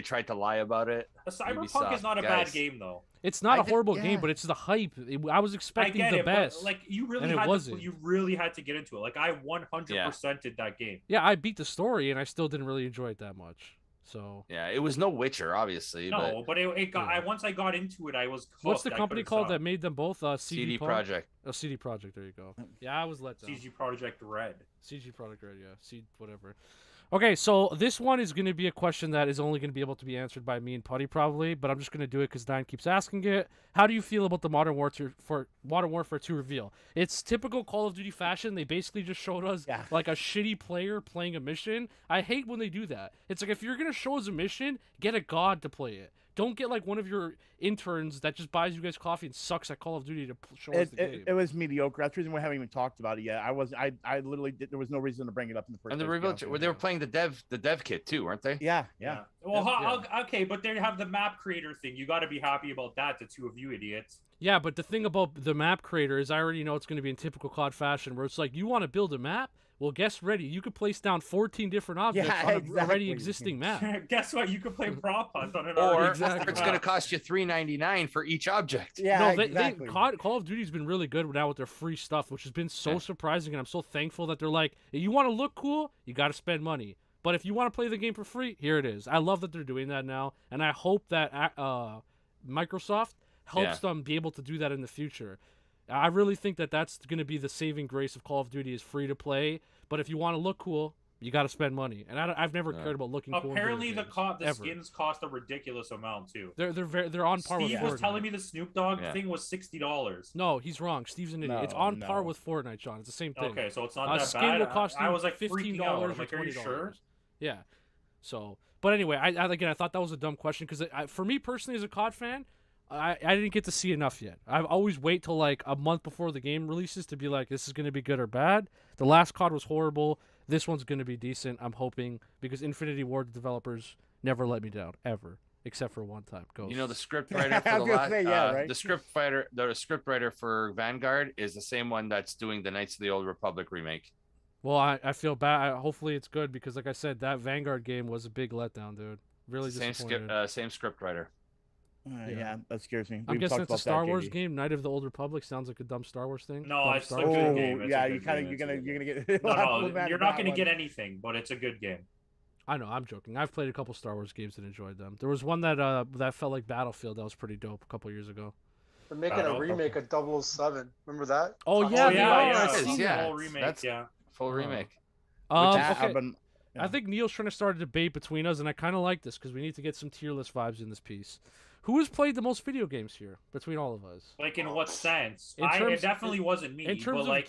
tried to lie about it. The Cyberpunk Ubisoft, is not a guys. bad game though. It's not I a horrible think- game, yeah. but it's the hype. I was I expecting get the it, best. but like you really and it had to, wasn't. you really had to get into it. Like I 100% did that game. Yeah, I beat the story, and I still didn't really enjoy it that much. So, Yeah, it was no Witcher, obviously, No, but it got. Yeah. once I got into it, I was. Hooked. what's the I company couldn't called stop. that made them both? CD Projekt. Oh, CD Projekt. There you go. Yeah, I was let down. CG Project Red. CG Projekt Red, yeah. C whatever. Okay, so this one is going to be a question that is only going to be able to be answered by me and Putty probably, but I'm just going to do it because Nine keeps asking it. How do you feel about the Modern Warfare 2 reveal? It's typical Call of Duty fashion. They basically just showed us Yeah. like a shitty player playing a mission. I hate when they do that. It's like if you're going to show us a mission, get a god to play it. Don't get like one of your interns that just buys you guys coffee and sucks at Call of Duty to show us the game. It was mediocre. That's the reason we haven't even talked about it yet. I literally did. There was no reason to bring it up in the first. And the place, to be reveal, honest with they you. were playing the dev kit too, weren't they? Yeah, yeah. Well, Yeah. okay, but they have the map creator thing. You got to be happy about that. The two of you idiots. Yeah, but the thing about the map creator is I already know it's going to be in typical COD fashion where it's like, you want to build a map? Well, guess ready. You could place down 14 different objects Yeah, on a exactly. already existing map. Guess what? You could play prop hunt on an Or already Exactly. it's going to cost you $3.99 for each object. Yeah, No, exactly. Call of Duty's been really good now with their free stuff, which has been so Yeah. surprising, and I'm so thankful that they're like, you want to look cool, you got to spend money. But if you want to play the game for free, here it is. I love that they're doing that now, and I hope that Microsoft helps them be able to do that in the future. I really think that that's going to be the saving grace of Call of Duty is free to play. But if you want to look cool, you got to spend money. And I've never cared about looking cool. in Apparently, video the games, ever. skins cost a ridiculous amount too. They're on par with Steve Fortnite. was telling me the Snoop Dogg Yeah. thing was $60. No, he's wrong. Steve's an idiot. It's No, on par no. with Fortnite, John. It's the same thing. Okay, so it's not A that skin bad. will cost you I was like $15 freaking out. or I'm like, are you $20. sure? Yeah. So, but anyway, I thought that was a dumb question because for me personally as a COD fan, I didn't get to see enough yet. I always wait till like a month before the game releases to be like, this is going to be good or bad. The last COD was horrible. This one's going to be decent, I'm hoping, because Infinity Ward, the developers, never let me down, ever. Except for one time. Ghost. You know, the script writer for I the was gonna say, yeah, right? the script writer for Vanguard is the same one that's doing the Knights of the Old Republic remake. Well, I feel bad. Hopefully it's good because, like I said, that Vanguard game was a big letdown, dude. Really Same disappointed. same script writer. Yeah, that scares me. I'm We've guessing talked it's a about Star that, Wars JD. game. Knight of the Old Republic sounds like a dumb Star Wars thing. No, Dumb it's Star like Wars. a Oh, good game. It's yeah, a you good kind of game. you're gonna get. No, you're not gonna get anything, but it's a good game. I know, I'm joking. I've played a couple Star Wars games and enjoyed them. There was one that felt like Battlefield that was pretty dope a couple years ago. They're making a remake of 007. Remember that? Oh Talk yeah, about they that. are. yeah, I've seen yeah. that. Full remake. That's- Yeah. Full Oh. remake. Yeah, Okay. I've been- I think Neil's trying to start a debate between us, and I kind of like this because we need to get some tier list vibes in this piece. Who has played the most video games here between all of us? Like in what sense? In It definitely wasn't me. In terms but of like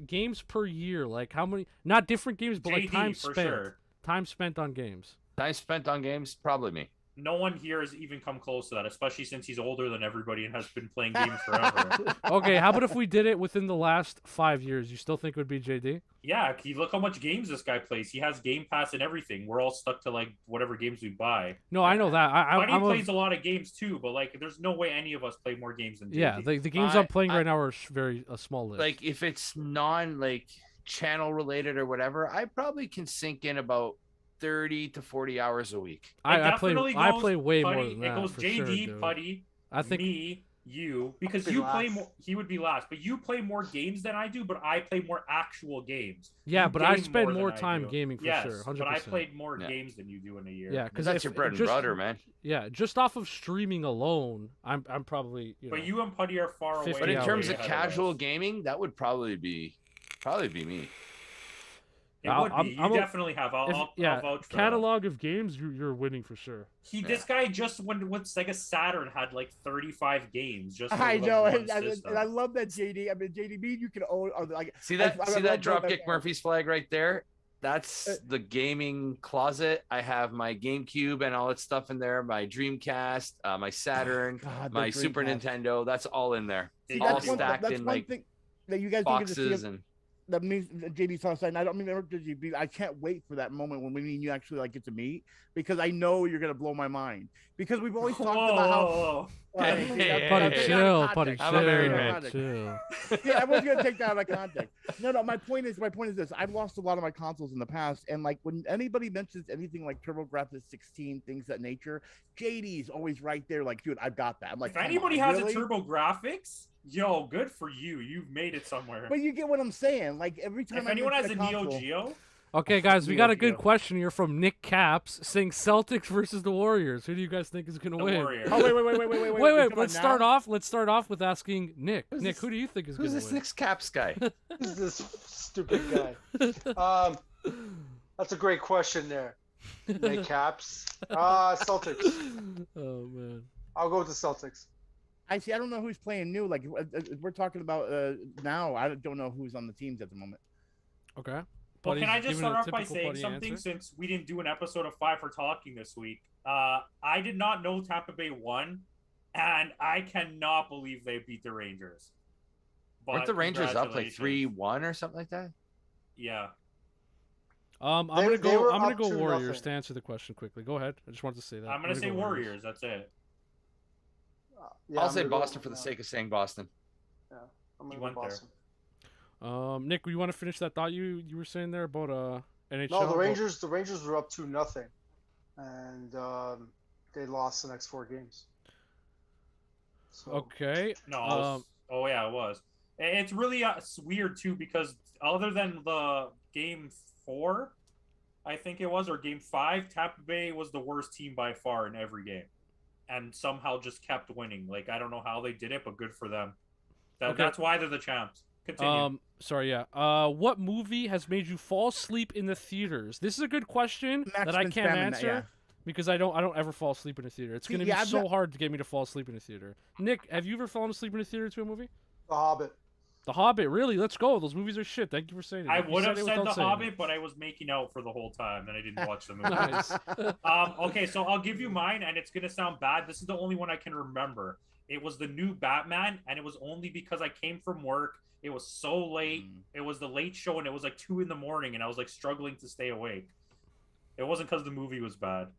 games per year, like how many? Not different games, but like JD time for spent. sure. Time spent on games. Time spent on games, probably me. No one here has even come close to that, especially since he's older than everybody and has been playing games forever. Okay, how about if we did it within the last 5 years? You still think it would be JD? Yeah, look how much games this guy plays. He has Game Pass and everything. We're all stuck to like whatever games we buy. No, I know that. Buddy I'm plays a lot of games too, but like, there's no way any of us play more games than JD. yeah, the games I'm playing right now are very a small list. Like if it's non like channel related or whatever, I probably can sink in about 30 to 40 hours a week. I play goes way more Putty, than it that. goes for JD, sure, dude. Putty, I think me, you, because be you play last. more. He would be last, but you play more games than I do. But I play more actual games. yeah, You but I game spend than more I time do. gaming for yes, sure. 100%. but I played more Yeah. games than you do in a year. Yeah, because That's your bread and butter, man. Yeah, just off of streaming alone, I'm probably But you and Putty are far away. 50 But in hours terms of ahead casual us. gaming, that would probably be me. It I'll- would be. I'm- You I'm a- definitely have. I'll vouch for catalog of games, you're winning for sure. that. This guy just when Sega Saturn had like 35 games. Just for I the know, one and system. I love that JD. I mean, JD, me and you can own like See that? I see love that that- Dropkick Murphy's flag right there? That's the gaming closet. I have my GameCube and all that stuff in there. My Dreamcast, my Saturn, God, my the Super Dreamcast. Nintendo. That's all in there. See, all that's one- stacked that's in one like thing. that you guys don't get to see Foxes it. and That means JD's on side, and I don't remember JD. I can't wait for that moment when me and you actually like get to meet, because I know you're gonna blow my mind. Because we've always talked about how. Whoa. Buddy, chill. Buddy, I'm a married chill. man. Chill. Yeah, everyone's gonna take that out of context. No. My point is this: I've lost a lot of my consoles in the past, and like when anybody mentions anything like TurboGrafx 16, things that nature, JD's always right there. Like, dude, I've got that. I'm like, If anybody on, has really? a TurboGrafx, yo, good for you. You've made it somewhere. But you get what I'm saying. Like every time If I anyone has mention a console, Neo Geo, Okay, guys, we got a good Geo. question here from Nick Caps saying Celtics versus the Warriors. Who do you guys think is going to the win? Warriors. Oh wait. Wait. Let's start off. Let's start off with asking Nick. Who's Nick, this- who do you think is going who's to this win? Nick's Caps guy? Who's this stupid guy? That's a great question there. Nick Caps. Celtics. Oh man. I'll go with the Celtics. I see. I don't know who's playing new. Like we're talking about now. I don't know who's on the teams at the moment. Okay. Well, Buddy's can I just giving start a off by typical saying Buddy something answer. since we didn't do an episode of 5 for Talking this week? I did not know Tampa Bay won, and I cannot believe they beat the Rangers. Weren't the But Rangers up like congratulations. 3-1 or something like that? Yeah. I'm They- gonna they go. were I'm gonna up go 2-0. Warriors to answer the question quickly. Go ahead. I just wanted to say that. I'm going to say go Warriors. That's it. Yeah, I'll I'm say gonna go- Boston for the sake of saying Boston. I'm You gonna went go there. Boston. Nick, you want to finish that thought you were saying there about NHL? No, the Rangers were up 2-0, and they lost the next 4 games. So, Okay. No. Oh, yeah, it was. It's really weird, too, because other than the game 4, I think it was, or game 5, Tampa Bay was the worst team by far in every game. And somehow just kept winning. Like, I don't know how they did it, but good for them. Okay. That's why they're the champs. Continue. Sorry, yeah. What movie has made you fall asleep in the theaters? This is a good question that I Maximus can't Famine, answer yeah. because I don't ever fall asleep in a theater. It's See, gonna yeah, be I've so not- hard to get me to fall asleep in a theater. Nick, have you ever fallen asleep in a theater to a movie? The Hobbit. The Hobbit, really? Let's go. Those movies are shit. Thank you for saying it. I You would have it said without The saying Hobbit, it. but I was making out for the whole time, and I didn't watch the movie. Nice. Okay, so I'll give you mine, and it's gonna sound bad. This is the only one I can remember. It was the new Batman, and it was only because I came from work. It was so late. It was the late show, and it was like 2 in the morning, and I was like struggling to stay awake. It wasn't because the movie was bad.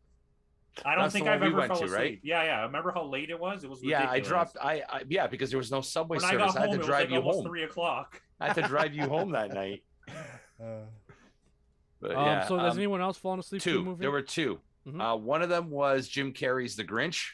I don't That's think the one I've we ever went fell to, asleep. right? Yeah. Remember how late it was? It was Yeah, ridiculous. I dropped. Yeah, because there was no subway When I service. got I had home, to it was drive like you almost home. 3 o'clock. I had to drive you home that night. But yeah, so has anyone else fallen asleep to a two. movie? There were 2. Mhm. One of them was Jim Carrey's The Grinch.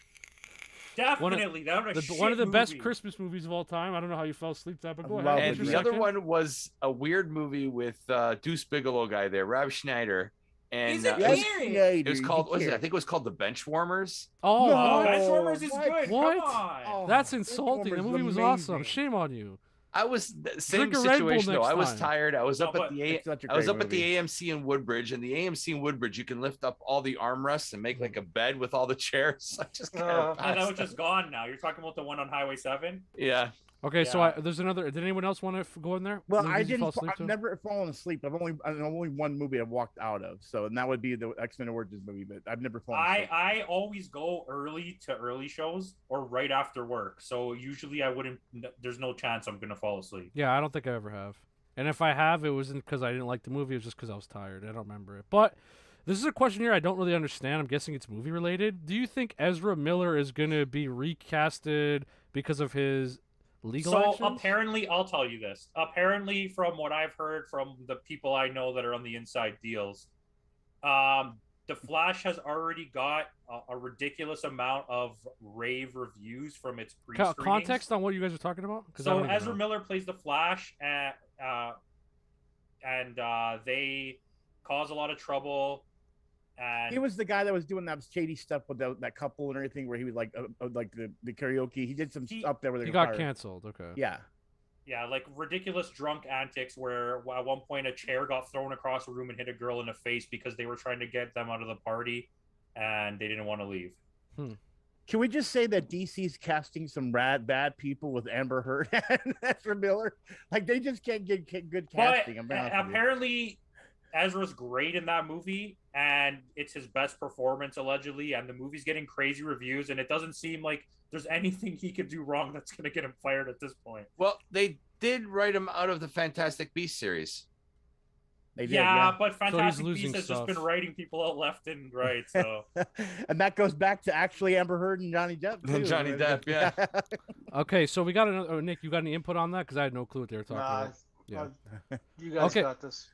Definitely, that was a one of the shit best movie. Christmas movies of all time. I don't know how you fell asleep to that, but go I ahead. love What's And your the other second? one was a weird movie with Deuce Bigelow guy there, Rob Schneider. And He's a it was- Carey. it was called, what is it? I think it was called The Benchwarmers. Oh, No. Oh, what? Benchwarmers is What? good. What? Come on. Oh, That's Benchwarmers insulting. That is movie was amazing. awesome. Shame on you. I was same Drink a Red Bull situation though. next I was time. tired. I was No, up at but the It's such a I was great up at the movie. AMC in Woodbridge, and the AMC in Woodbridge, you can lift up all the armrests and make like a bed with all the chairs. I just can't Uh, And that was pass just gone now. You're talking about the one on Highway 7? Yeah. Okay, so Yeah. there's another. Did anyone else want to go in there? Well, Movies I you didn't. fell asleep I've to? never fallen asleep. I've only one movie I've walked out of. So, and that would be the X-Men Origins movie. But I've never fallen asleep. I always go early to early shows or right after work. So usually I wouldn't, there's no chance I'm going to fall asleep. Yeah, I don't think I ever have. And if I have, it wasn't because I didn't like the movie. It was just because I was tired. I don't remember it. But this is a question here I don't really understand. I'm guessing it's movie related. Do you think Ezra Miller is going to be recasted because of his legal So actions? apparently, I'll tell you this. Apparently, from what I've heard from the people I know that are on the inside deals, the Flash has already got a ridiculous amount of rave reviews from its pre-screenings. Context on what you guys are talking about? 'Cause I So don't even Ezra know. Miller plays the Flash, and they cause a lot of trouble. And He was the guy that was doing that shady stuff with that couple and everything, where he was like the karaoke. He did some stuff there where they He got got fired. canceled. Okay. Yeah. yeah, like ridiculous drunk antics where at one point a chair got thrown across a room and hit a girl in the face because they were trying to get them out of the party and they didn't want to leave. Can we just say that DC's casting some bad people with Amber Heard and Ezra Miller? Like they just can't get good But casting. I'm being honest with you. apparently Ezra's great in that movie and it's his best performance allegedly, and the movie's getting crazy reviews and it doesn't seem like there's anything he could do wrong that's going to get him fired at this point. Well, they did write him out of the Fantastic Beasts series. They did, Yeah, but he's Fantastic losing Beasts has just been stuff. writing people out left and right. So and that goes back to actually Amber Heard and Johnny Depp too. Johnny Depp, yeah. Okay, so we got another. Nick, you got any input on that? Because I had no clue what they were talking about. Yeah. You guys Okay. got this.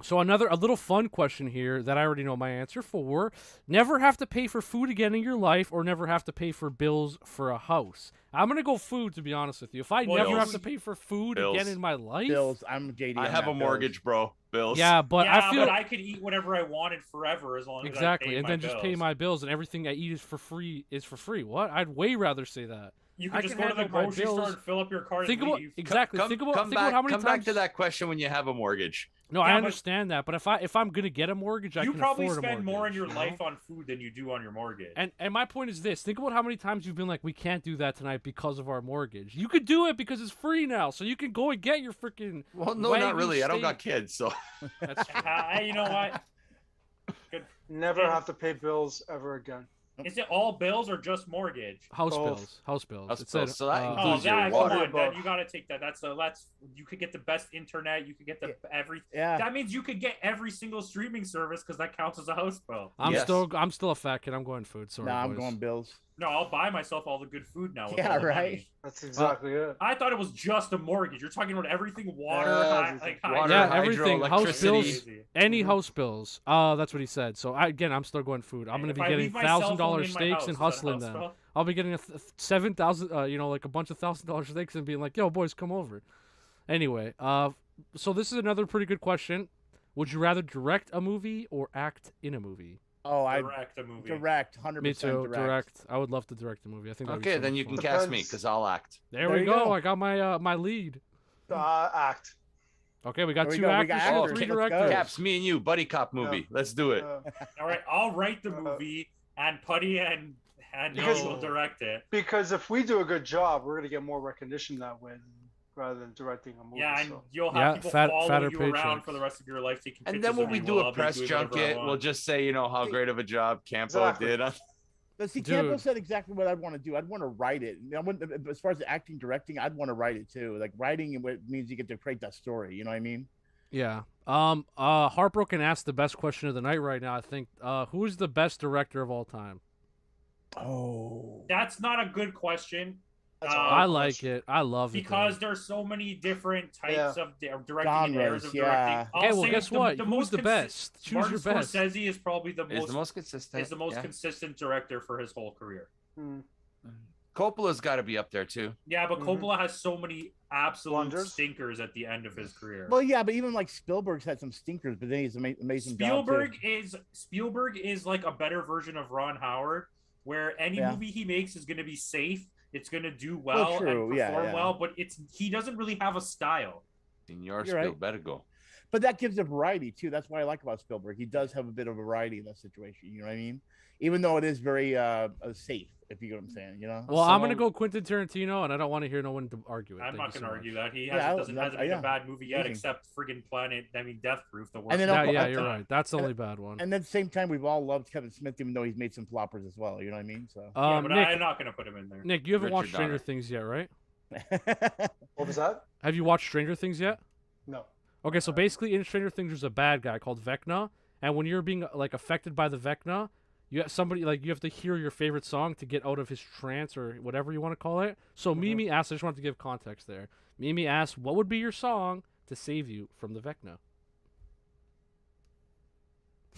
So a little fun question here that I already know my answer for. Never have to pay for food again in your life, or never have to pay for bills for a house. I'm gonna go food, to be honest with you. If I Well, never Bills. have to pay for food Bills. again in my life, Bills. I'm JD. I on have that, a mortgage, bro. Bills. yeah, but yeah, I feel but I could eat whatever I wanted forever as long as I exactly, paid and my then just pay bills. my bills, and everything I eat is for free. What? I'd way rather say that. You I can just can go to the handle my grocery store bills. and fill up your card Think and about leave. exactly. think about how many come times. back to that question when you have a mortgage. No, I Yeah, but- understand that, but if I'm gonna get a mortgage, I You can probably afford a spend more in mortgage, your you know? life on food than you do on your mortgage. And my point is this: think about how many times you've been like, "We can't do that tonight because of our mortgage." You could do it because it's free now, so you can go and get your freaking. Well, no, not Wagyu really. I don't got steak. kids, so That's You know what? Good. Never Yeah. have to pay bills ever again. Is it all bills or just mortgage? house Both. bills. House bills. House It said, bills. So that Oh, includes your that, water. come on, Both. then you gotta take that. That's you could get the best internet. You could get the every. Yeah. That means you could get every single streaming service because that counts as a house bill. I'm Yes. still a fat kid. I'm going food. Sorry, I'm boys. going Bills. No, I'll buy myself all the good food now. With Yeah, all the right. money. That's exactly it. I thought it was just a mortgage. You're talking about everything: water, Yeah, water, Yeah, hydro, everything. House electricity. bills. Any Mhm. house bills. That's what he said. So I'm still going food. I'm gonna If be I getting leave my cell phone $1,000 in my steaks house, and is that a hustling house them. bill? I'll be getting 7,000. Like a bunch of $1,000 steaks and being like, "Yo, boys, come over." Anyway, so this is another pretty good question. Would you rather direct a movie or act in a movie? Oh, I Direct a movie. direct 100%. Me too. Direct. I would love to direct a movie. I think. that'd be Okay, so then much you can fun. cast me Depends. because I'll act. There There we you go. go. I got my lead. Act. Okay, we got There we two go. We actors, got and actors. three Let's go. directors. Caps, me and you, buddy cop movie. Let's do it. All right, I'll write the movie, and Putty and Because- Joe will direct it. Because if we do a good job, we're gonna get more recognition that way rather than directing a movie. Yeah, and so. you'll Yeah, have people fatter follow you around paychecks. for the rest of your life taking And pictures then when of we you do while a I'll be press doing whatever I junket, want. we'll just say, how great of a job Campo Exactly. did. But see, Dude. Campbell said exactly what I'd want to do. I'd want to write it. I wouldn't, as far as the acting, directing, I'd want to write it too. Like writing it means you get to create that story. You know what I mean? Yeah. Heartbroken asked the best question of the night right now. I think. Who's the best director of all time? Oh, That's not a good question. That's a Uh, hard I like question. it. I love it. Because there's so many different types of directing and eras Genres, of yeah. directing. I'll Okay, well, say guess what? Who's most the best? Choose Martin your best. Scorsese is probably the Is most the most consistent. is the most yeah. consistent director for his whole career. Hmm. Coppola's got to be up there too. Yeah, but Mhm. Coppola has so many absolute Blunders. stinkers at the end of his career. well, yeah, but even like Spielberg's had some stinkers, but then he's amazing. job, too. Spielberg is like a better version of Ron Howard, where any Yeah. movie he makes is going to be safe. It's going to do well and true, perform yeah. well, but he doesn't really have a style. Senor You're right. Spielberg. But that gives a variety too. That's what I like about Spielberg. He does have a bit of variety in that situation. You know what I mean? Even though it is very safe, if you get what I'm saying. You know? Well, I'm So- gonna go Quentin Tarantino, and I don't want to hear no one to argue it. I'm Thank not you so going to much. argue that. He Yeah, hasn't made yeah. a bad movie yet, Amazing. except friggin' Death Proof, the worst. And then movie I'll- of Yeah, all you're time. right. That's the only bad one. And at the same time, we've all loved Kevin Smith, even though he's made some floppers as well. You know what I mean? So. Yeah, but Nick, I'm not going to put him in there. Nick, you haven't Richard watched Stranger Donner. Things yet, right? What was that? Have you watched Stranger Things yet? No. Okay, so basically in Stranger Things there's a bad guy called Vecna, and when you're being like affected by the Vecna, you have somebody like you have to hear your favorite song to get out of his trance or whatever you want to call it. So Mimi asked, I just wanted to give context there. Mimi asked, what would be your song to save you from the Vecna?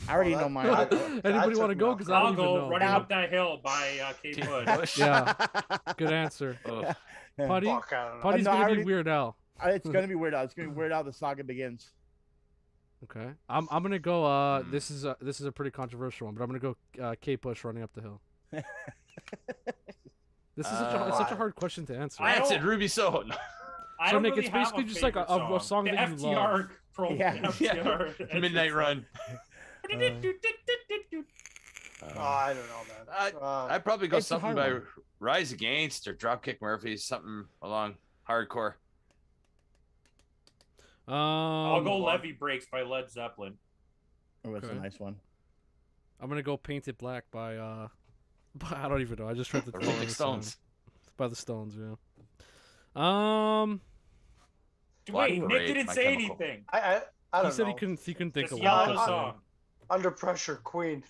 I already Oh, know that- mine. Anybody took want to me go? off Because I I'll don't even go know. Running Now- Up That Hill by Kate Bush. Bush. Yeah, good answer. Ugh. Putty, Fuck, I don't know. Putty's No, I gonna be already- Weird Al. It's gonna be Weird Al. It's gonna be Weird Al. The saga begins. Okay, I'm gonna go. This is a pretty controversial one, but I'm gonna go Kate Bush, Running Up the Hill. This is such a hard question to answer. I I don't- said Ruby Soho. No. I So, don't Nick, really it's have basically just like a favorite song the that you FTR love. Pro, Yeah. FTR. Midnight Run. Oh, I don't know, man. I'd probably go It's a something hard by one. Rise Against or Dropkick Murphys, something along hardcore. I'll go Levy Breaks by Led Zeppelin. Oh, that's Okay. a nice one. I'm gonna go Painted Black by I don't even know. I just tried to The think of Rolling the song. Stones. By the Stones, yeah. Wait, Nick Parade, didn't My say Chemical. anything. I He don't said know. he couldn't think Just of yell one. out a to say. song. Under Pressure, Queen.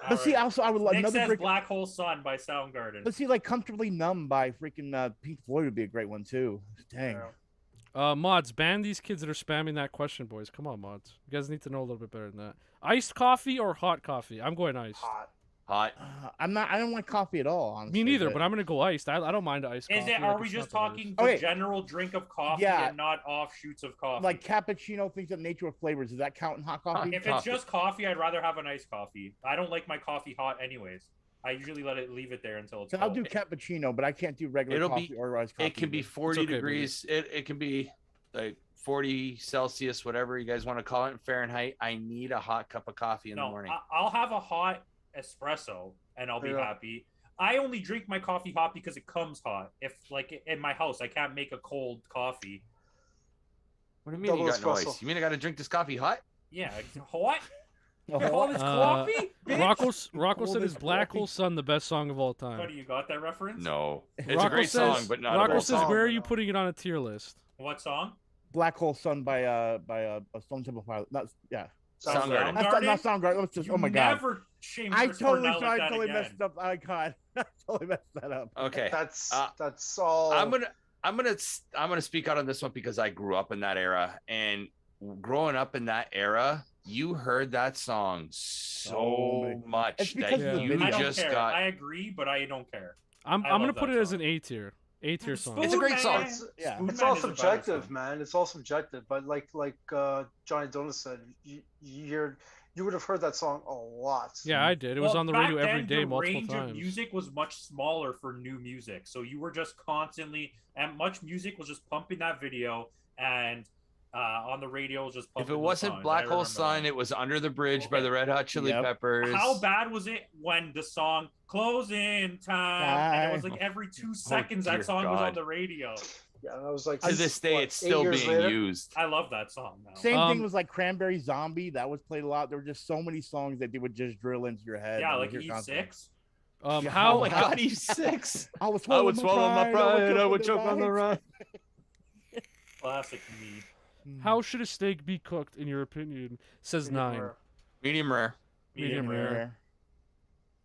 But see, Alright. also I would love Nick another says break. Black Hole Sun by Soundgarden. But see, like Comfortably Numb by freaking Pink Floyd would be a great one too. Dang. Yeah. Mods, ban these kids that are spamming that question, boys. Come on, mods. You guys need to know a little bit better than that. Iced coffee or hot coffee? I'm going iced. Hot. Hot. I'm not. I don't like coffee at all. Honestly, Me neither, but I'm gonna go iced. I don't mind iced Is coffee. it? like, Are we it's just not the worst. talking the Okay. general drink of coffee Yeah. and not offshoots of coffee? like cappuccino, things of nature with flavors. Does that count in hot coffee? if it's coffee. just coffee, I'd rather have an iced coffee. I don't like my coffee hot, anyways. I usually leave it there until it's. So I'll cold. do cappuccino, but I can't do regular It'll coffee be- or iced coffee. It can be either. 40 okay, baby. degrees. It can be like 40 Celsius, whatever you guys want to call it in Fahrenheit. I need a hot cup of coffee in the morning. I'll have a hot espresso and I'll be Yeah. happy. I only drink my coffee hot because it comes hot. If like in my house, I can't make a cold coffee. What do you mean you Double got no espresso. ice? You mean I got to drink this coffee hot? Yeah, what? Oh, You call this coffee? Bitch? Rocco said his Cold Black coffee. Hole Sun the best song of all Buddy, time. you got that reference? No. It's Rocco a great says, song, but not Rocco a says, song. where are you putting it on a tier list? What song? Black Hole Sun by a Stone Temple Pilot. That's yeah. Soundgarden. That's not Soundgarden. That's just You oh my god. never shame I Chris totally Cornell like that totally again. messed up icon. I totally messed that up. Okay. That's Uh, that's all. I'm gonna speak out on this one because I grew up in that era, and growing up in that era, you heard that song so It's much because that of the you video. I don't just care. got. I agree, but I don't care. I'm I gonna love put that it as song. an A tier. A tier song. It's a great song. Yeah. Spoon It's Man all is a better subjective, song. man. It's all subjective. But like Johnny Donuts said, you would have heard that song a lot. Yeah, I did. It was Well, on the back radio every then, day, the multiple range times. of music was much smaller for new music, so you were just constantly, and much music was just pumping that video, and on the radio was just pumping. If it those wasn't songs. Black I Hole remember Sun, that. it was Under the Bridge by Okay. the Red Hot Chili Yep. Peppers. How bad was it when the song "Closing Time" and it was like every 2 seconds dear that song was on God. the radio? Yeah, and I was like, To this day, what, it's 8 still years being later? used. I love that song now. Same Um, thing was like Cranberry Zombie. That was played a lot. There were just so many songs that they would just drill into your head. Yeah, and like hear constantly. E6. Yeah. How Oh my how- God, he's 6. I would I swallow, would swallow my pride. I would choke on the vines. ride. Classic me. how should a steak be cooked in your opinion? Says Medium 9. rare. Medium rare. Medium rare. rare.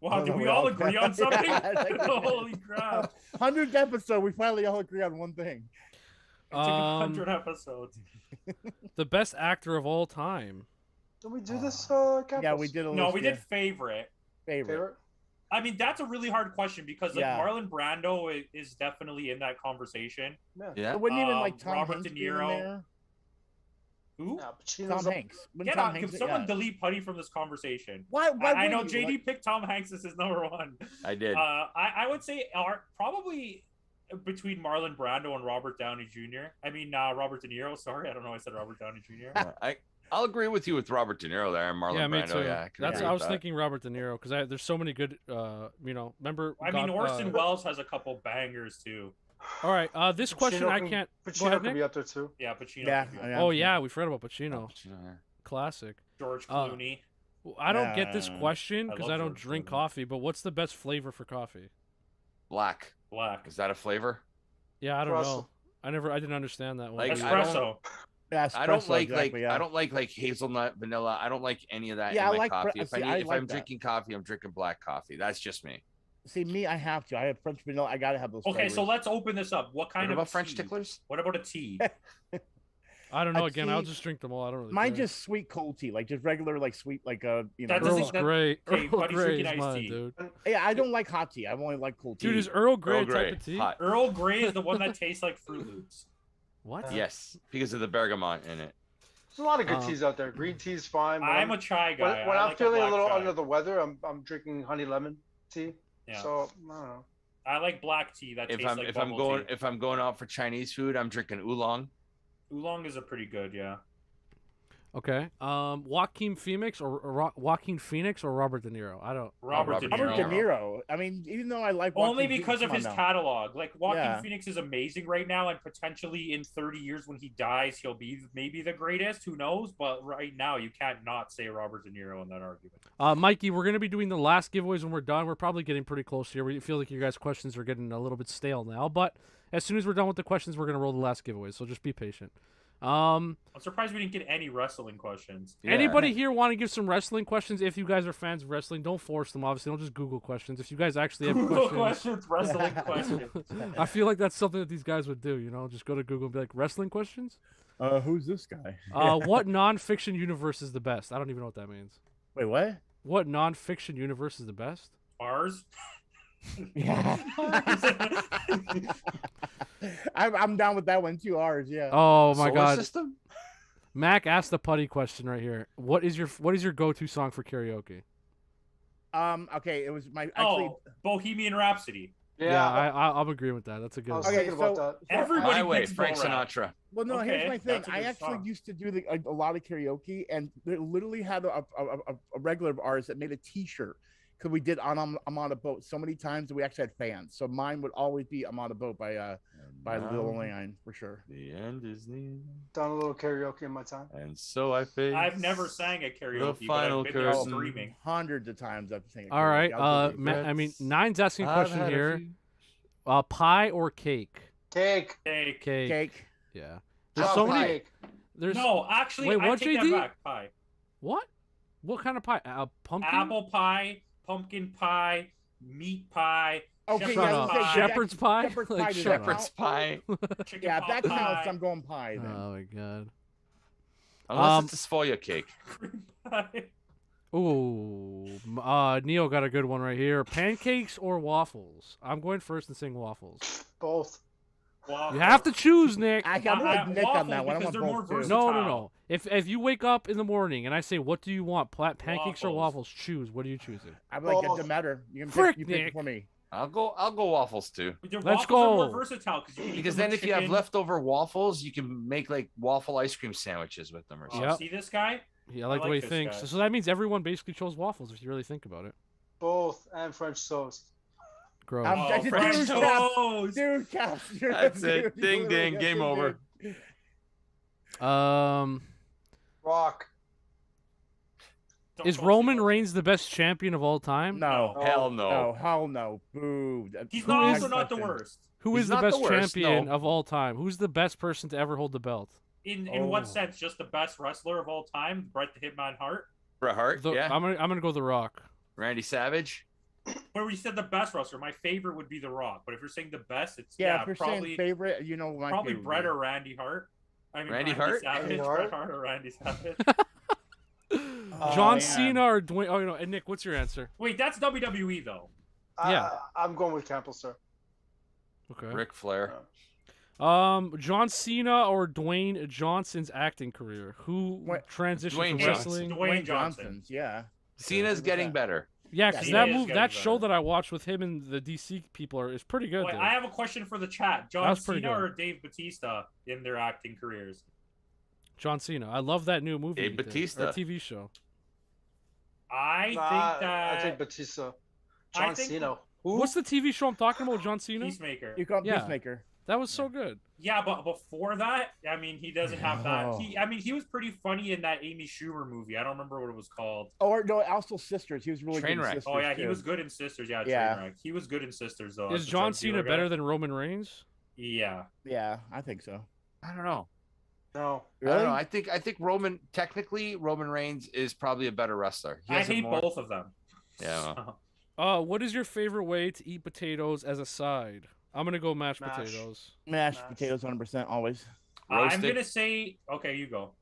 Wow, No, did no, we we all all- agree on something? I think we did. Holy crap. 100th episode, we finally all agree on one thing. It took 100 episodes. The best actor of all time. Did we do this, Campos? Yeah, we did a No, list, we yeah. did favorite. favorite. I mean, that's a really hard question because like Yeah. Marlon Brando is definitely in that conversation. Yeah. It wouldn't even like Tom Robert Hanks De be in Niro. there. Who? Yeah, Pacino's Tom up- Hanks. Wouldn't Get Tom out! Hanks, Can someone yeah. delete Putty from this conversation? Why? I know wouldn't you? JD picked Tom Hanks as his number one. I did. I would say probably between Marlon Brando and Robert Downey Jr. I mean Robert De Niro. Sorry, I don't know. I said Robert Downey Jr. I'll agree with you with Robert De Niro there and Marlon Yeah, me Brando. too. Yeah, I can That's agree I with was that. thinking Robert De Niro because there's so many good. Remember? I mean, Orson uh, Welles has a couple bangers too. All right, this question Pacino I can- can't. Go Pacino ahead, could Nick. be up there too. Yeah, Pacino. Yeah, could be- yeah. Oh yeah, we forgot about Pacino. Yeah. Classic. George Uh, Clooney. I don't get this Yeah. question I because love I don't George drink Clooney. coffee. But what's the best flavor for coffee? Black. Black. Is that a flavor? Yeah, I don't Espresso. know. I didn't understand that one. Like, either. I don't- Espresso. Yeah, I don't espresso, like exactly, yeah. I don't like hazelnut, vanilla. I don't like any of that Yeah, in I my like coffee. see, I If like I'm that. drinking coffee, I'm drinking black coffee. That's just me. See, me, I have to. I have French vanilla. I gotta have those. Okay, so flavors. let's open this up. What kind What of about French tea? ticklers? What about a tea? I don't know. a Again, I'll tea- just drink them all. I don't really. Mine care. just sweet cold tea, like just regular, like sweet, like you know. That doesn't- Earl's that- Grey. okay, Earl Buddy's Grey drinking is iced mine, tea. dude. Yeah, I don't like hot tea. I only like cold tea. Dude, is Earl Grey Earl a type Grey, of tea? hot. Earl Grey is the one that tastes like Fruit Loops. What? Yes, because of the bergamot in it. There's a lot of good Um, teas out there. Green tea's fine. When I'm a chai guy. when I I'm like feeling a black little chai. under the weather, I'm drinking honey lemon tea. Yeah. So I don't know. I like black tea that If tastes I'm like if I'm bubble going tea. if I'm going out for Chinese food, I'm drinking oolong. Oolong is a pretty good, yeah. Okay. Joaquin Phoenix or Joaquin Phoenix or Robert De Niro? I don't. Robert De Robert Robert De Niro. Niro. I mean, even though I like Only Joaquin because of Phoenix, his come on now. catalog. Like Joaquin Yeah. Phoenix is amazing right now, and potentially in 30 years when he dies, he'll be maybe the greatest. Who knows? But right now, you can't not say Robert De Niro in that argument. Mikey, we're gonna be doing the last giveaways when we're done. We're probably getting pretty close here. We feel like your guys' questions are getting a little bit stale now, but as soon as we're done with the questions, we're gonna roll the last giveaways. So just be patient. Um, I'm surprised we didn't get any wrestling questions. Yeah. Anybody here want to give some wrestling questions? If you guys are fans of wrestling, don't force them. Obviously, don't just Google questions. If you guys actually have Google questions, questions, wrestling questions. I feel like that's something that these guys would do. You know, just go to Google and be like, wrestling questions. Who's this guy? What non-fiction universe is the best? I don't even know what that means. Wait, what? What non-fiction universe is the best? Ours. Yeah. I'm down with that one too. Ours, yeah. Oh my Solar god. System? Mac asked the putty question right here. What is your go-to song for karaoke? Okay, it was my actually. Bohemian Rhapsody. Yeah, I'm agreeing with that. That's a good I was one. Okay, thinking about so- that. Everybody My way, picks Frank Bo Rap. Sinatra. Well, no, Okay, here's my thing. that's a I good actually song. used to do a lot of karaoke, and they literally had a regular of ours that made a T-shirt because we did I'm on a boat so many times that we actually had fans. So mine would always be "I'm on a boat" by Lil Wayne for sure. The end is near, Done a little karaoke in my time. and so I face. I've never sang at karaoke, but final I've been there curtain. screaming. Hundreds of times I've seen. All right. I mean, Nine's asking a question here. Pie or cake? Cake. Cake. Cake. Cake. Yeah. There's Chocolate so many. cake. There's No, actually, Wait, I what, take JD? that back. Pie. what? What kind of pie? Pumpkin. Apple pie, pumpkin pie, meat pie, Okay, Shut yeah, I up. was gonna say, Shepherd's pie. Shepherd's Like, pie, does shut that up. Shepherd's pie. chicken Yeah, if pot that pie, counts, I'm going pie then. Oh my god. Unless it's a sfolia cake. cream pie. Ooh. Neo got a good one right here. Pancakes or waffles? I'm going first and saying waffles. Both. Waffle. You have to choose, Nick. Actually, I'm with Nick on that one. I'm because on they're more both too. versatile. No. If you wake up in the morning and I say, "What do you want? Pancakes or Waffles. waffles?" Choose. What are you choosing? I'm like, it Both. doesn't matter. You can Frick, pick, you pick Nick. it for me. I'll go waffles too. But your Let's waffles are more go. versatile Because then if you have leftover waffles, you can make like waffle ice cream sandwiches with them or something. Yep. See this guy? Yeah, I like the like way he this thinks. guy. So that means everyone basically chose waffles if you really think about it. Both. And French toast. Gross. I'm- Oh, French Dude, Caps. toast. Dude, Caps, you're- That's it. dude, Ding, you ding, really game got over. ding. Rock. Don't Is see Roman those. Reigns the best champion of all time? No. Hell No, no. hell no. Boo. He's Who not is- also not the worst. Who He's is the not the best worst, champion no. of all time? Who's the best person to ever hold the belt? In Oh. what sense? Just the best wrestler of all time, Bret the Hitman Hart. Bret Hart, yeah. I'm gonna go The Rock. Randy Savage. But when you said the best wrestler, my favorite would be The Rock. But if you're saying the best, it's Yeah, if you're probably saying favorite, you know my probably favorite. Bret or Randy Hart. I mean, Randy Hart? Savage, Randy Bret Hart? Hart or Randy Savage. John man. Cena or Dwayne? Oh, and Nick, what's your answer? Wait, that's WWE though. Yeah. I'm going with Campbell, sir. Okay. Ric Flair. John Cena or Dwayne Johnson's acting career? Who What? transitioned Dwayne from Johnson. wrestling? Dwayne Johnson. Johnson's, yeah. Cena's getting 100%. better. Yeah, Yeah, because he that is move, getting that show better. that I watched with him and the DC people is pretty good. Wait, dude. I have a question for the chat. John That's pretty Cena good. or Dave Bautista in their acting careers? John Cena. I love that new movie. Dave he did, Bautista. or TV show. I think I that think Batista. I John think- Cena. Who? What's the TV show I'm talking about? John Cena. Peacemaker. You call him Yeah. Peacemaker. That was so good. Yeah, but before that, I mean, he doesn't have that. Oh. He was pretty funny in that Amy Schumer movie. I don't remember what it was called. Or no, also Sisters. He was really good in Trainwreck. Sisters. Oh yeah, he too. was good in Sisters. Yeah, Yeah. Trainwreck. He was good in Sisters though. Is as a John drug Cena dealer guy. better than Roman Reigns? Yeah. Yeah, I think so. I don't know. No. I don't know. I think Roman Reigns is probably a better wrestler. He I has a hate more- both of them. Yeah. What is your favorite way to eat potatoes as a side? I'm gonna go mashed Mash. potatoes. Mashed Mash. potatoes, 100% always. I'm Roasted. gonna say okay. You go.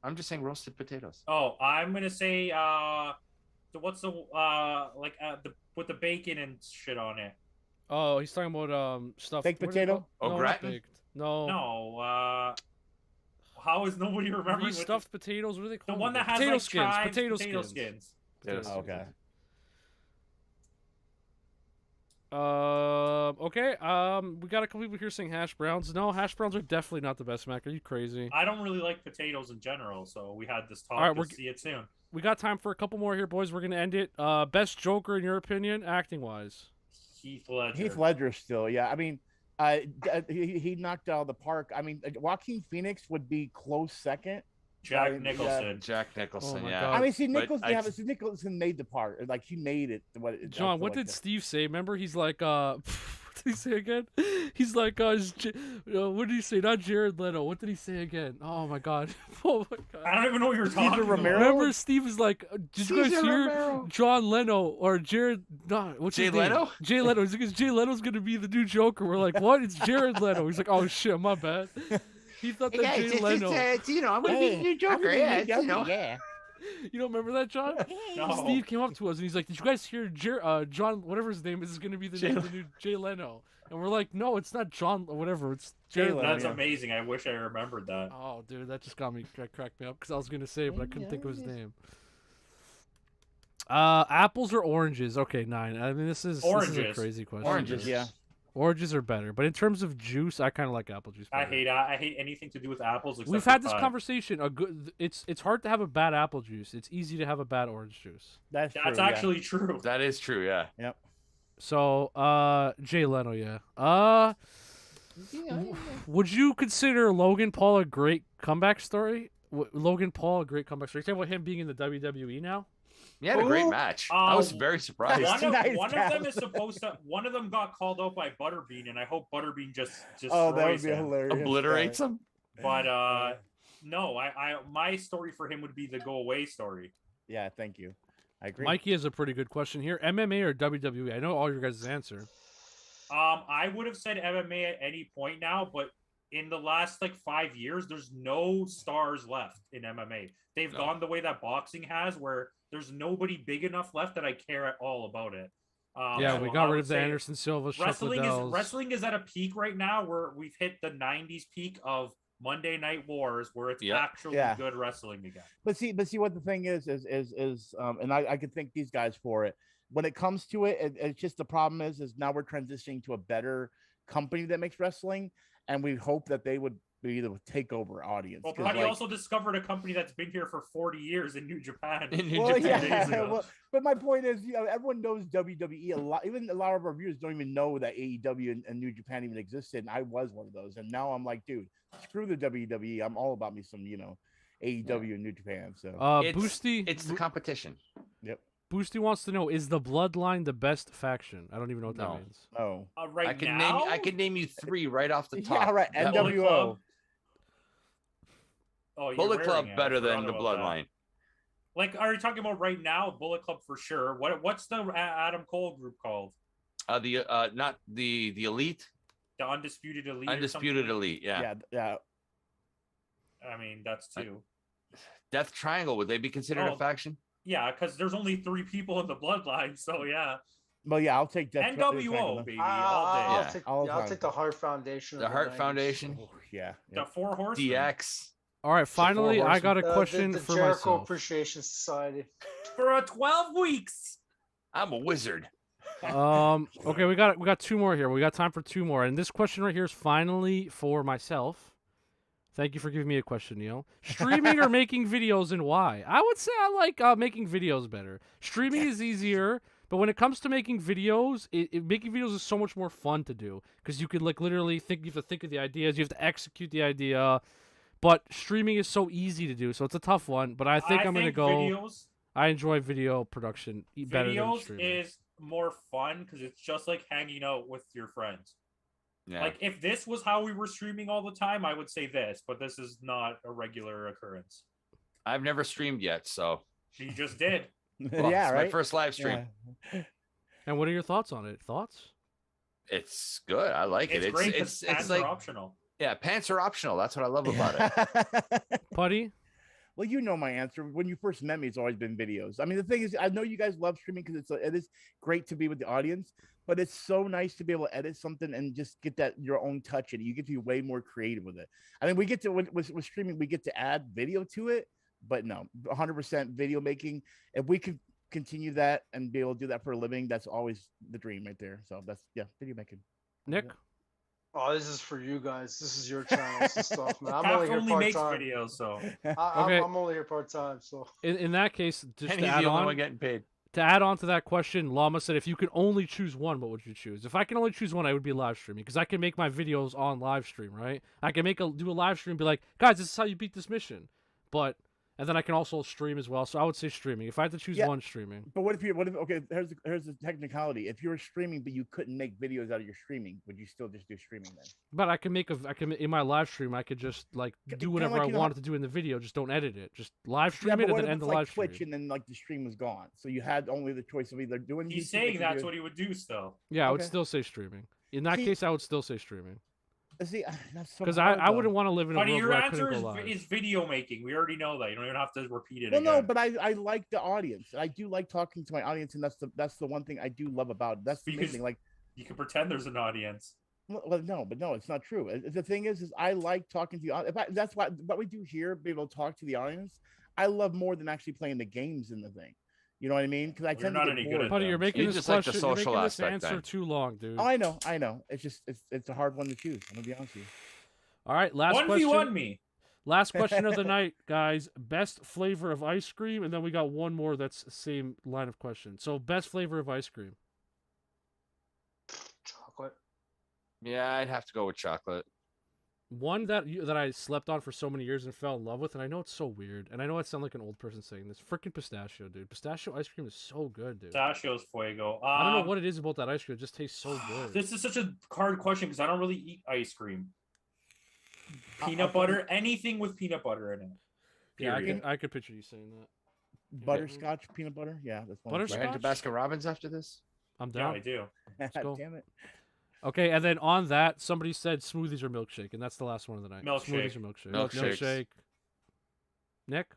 I'm just saying roasted potatoes. Oh, I'm gonna say what's the with the bacon and shit on it? Oh, he's talking about stuffed Baked what is it potato? called? Oh, no, not gratin? baked. No. No. How is nobody remembering what Stuffed potatoes. What are they the called? one that has potato like skins. chives, Potato potato skins. skins. Potato Yes. Oh, skins. okay. Okay. We got a couple people here saying hash browns. No, hash browns are definitely not the best, Mac. Are you crazy? I don't really like potatoes in general, so we had this talk. All right, We'll we're- see it soon. We got time for a couple more here, boys. We're gonna end it. Best Joker in your opinion, acting wise. Heath Ledger. Heath Ledger still, yeah. I mean, he knocked out of the park. I mean, Joaquin Phoenix would be close second. Jack Yeah. Nicholson. Jack Nicholson, Oh my yeah. God. I mean, see, but Nicholson, I- yeah, but see, Nicholson made the part. Like he made it. John, what did Steve say? Remember, he's like, did he say again? He's like, what did he say? Not Jared Leto. What did he say again? Oh my god. Oh my god. I don't even know what you're talking about. Romero? Remember, Steve was like, did you guys Caesar hear Romero. John Leno or Jared? No, what's Jay his name? Leno? Jay Leno. He's like, is Jay Leno's gonna be the new Joker? We're like, what? It's Jared Leto. He's like, oh shit, my bad. He thought that Jay Leno. I'm gonna be the new Joker. Yeah, yeah. You don't remember that, John? No. Steve came up to us and he's like, did you guys hear John, whatever his name is going to be the new Jay Leno? And we're like, no, it's not John or whatever. It's Jared Leno. That's amazing. I wish I remembered that. Oh, dude, that just cracked me up because I was going to say it, but I couldn't think of his name. Apples or oranges? Okay, 9. I mean, this is a crazy question. Oranges, yeah. Oranges are better, but in terms of juice, I kind of like apple juice better. I hate anything to do with apples. Except We've for had this pie. conversation. It's hard to have a bad apple juice. It's easy to have a bad orange juice. That's true, actually true. That is true. Yeah. Yep. So, Jay Leno, yeah. Would you consider Logan Paul a great comeback story? Logan Paul a great comeback story? You talking about him being in the WWE now? He had a great match. I was very surprised. One of them is supposed to. One of them got called out by Butterbean, and I hope Butterbean just Oh, that would be him. hilarious. Obliterates him. But no, my story for him would be the go away story. Yeah, thank you. I agree. Mikey has a pretty good question here. MMA or WWE? I know all your guys' answer. I would have said MMA at any point now, but in the last 5 years, there's no stars left in MMA. They've gone the way that boxing has, where there's nobody big enough left that I care at all about it. Yeah, we got rid of the Anderson Silva. Wrestling is at a peak right now where we've hit the 90s peak of Monday Night Wars, where it's actually good wrestling again. But see what the thing is, and I could thank these guys for it. When it comes to it, it's just the problem is now we're transitioning to a better company that makes wrestling, and we hope that they would be the takeover audience. Well, Putty also discovered a company that's been here for 40 years in New Japan. But my point is, everyone knows WWE a lot. Even a lot of our viewers don't even know that AEW and New Japan even existed. And I was one of those. And now I'm like, dude, screw the WWE. I'm all about me some, AEW and New Japan. So Boosty, it's the competition. Yep. Boosty wants to know: is the Bloodline the best faction? I don't even know what that means. Oh, I can name you 3 right off the top. Yeah, right. NWO. Oh, Bullet Club better than the Bloodline. Are you talking about right now? Bullet Club for sure. What's the Adam Cole group called? Not the Elite. The Undisputed Elite. Undisputed Elite. Yeah. Yeah. I mean, that's 2. Death Triangle. Would they be considered a faction? Yeah, because there's only 3 people in the Bloodline. So yeah. Well, yeah, I'll take Death NWO, baby, all day. I'll take the Heart Foundation. The Heart Foundation. Oh, yeah. The 4 Horsemen. DX. All right, finally, I got a question the for Jericho myself. Appreciation Society. For 12 weeks. I'm a wizard. Okay, we got 2 more here. We got time for 2 more, and this question right here is finally for myself. Thank you for giving me a question, Neil. Streaming or making videos, and why? I would say I like making videos better. Streaming is easier, but when it comes to making videos, making videos is so much more fun to do because you could literally think. You have to think of the ideas. You have to execute the idea. But streaming is so easy to do, so it's a tough one. But I think I'm going to go. Videos, I enjoy video production better than streaming. Videos is more fun because it's just like hanging out with your friends. Yeah. If this was how we were streaming all the time, I would say this, but this is not a regular occurrence. I've never streamed yet, so. You just did. Well, yeah, it's right. my first live stream. Yeah. And what are your thoughts on it? Thoughts? It's good. I like it. It's great. It's like optional. Yeah, pants are optional. That's what I love about it. Putty? Well, you know my answer. When you first met me, it's always been videos. I mean, the thing is, I know you guys love streaming because it is great to be with the audience, but it's so nice to be able to edit something and just get that your own touch in it. You get to be way more creative with it. I mean, we get to with streaming, we get to add video to it, but no, 100% video making. If we could continue that and be able to do that for a living, that's always the dream right there. So that's video making. Nick? Oh, this is for you guys. This is your channel. This is stuff, man. I'm Half only here makes part-time. videos, so I'm only here part-time, so. In that case, just And to he's add the only on, one getting paid. to add on to that question, Llama said, if you could only choose one, what would you choose? If I can only choose one, I would be live streaming because I can make my videos on live stream, right? I can do a live stream and be like, guys, this is how you beat this mission. But And then I can also stream as well. So I would say streaming. If I had to choose Yeah. one, streaming. But what if okay? Here's the technicality. If you were streaming but you couldn't make videos out of your streaming, would you still just do streaming then? But I can in my live stream. I could just like do kinda whatever like, I you know, wanted to do in the video. Just don't edit it. Just live stream but it and what then if end the it's like live stream. Twitch and then like the stream was gone, so you had only the choice of either doing. He's YouTube saying or that's video- what he would do still. Yeah, I would Okay. still say streaming. In that See- case, I would still say streaming See, that's so because hard, I though. wouldn't want to live in a Buddy, world your where I couldn't answer go live. is video making. We already know that. You don't even have to repeat it Well, again. no, but I like the audience. I do like talking to my audience, and that's the one thing I do love about it. That's the main Because- thing. Like, You can pretend there's an audience. well, no, it's not true. The thing is I like talking to the audience. That's what we do here. Be able to talk to the audience. I love more than actually playing the games in the thing. You know what I mean? Because I Well, you're tend not to get any good bored. at Buddy, you're them. making You this just like the question. You're social making this aspect answer then. too long, dude. Oh, I know. It's a hard one to choose. I'm gonna be honest with you. All right, last 1v1 question. me. Last question of the night, guys. Best flavor of ice cream, and then we got one more that's the same line of question. So, best flavor of ice cream. Chocolate. Yeah, I'd have to go with chocolate. One that I slept on for so many years and fell in love with, and I know it's so weird, and I know I sound like an old person saying this. Freaking pistachio, dude. Pistachio ice cream is so good, dude. Pistachio's fuego. I don't know what it is about that ice cream. It just tastes so good. This is such a hard question because I don't really eat ice cream. I'll Peanut put- butter, anything with peanut butter in it. Yeah, Period. I could picture you saying that. Butterscotch peanut butter. Yeah, that's one. Butterscotch? We're heading to Baskin Robbins after this. I'm Yeah, down. I do. go. Damn it. Okay, and then on that, somebody said smoothies or milkshake, and that's the last one of the night. Milkshake. Smoothies or milkshake. Milkshakes. Milkshake. Nick?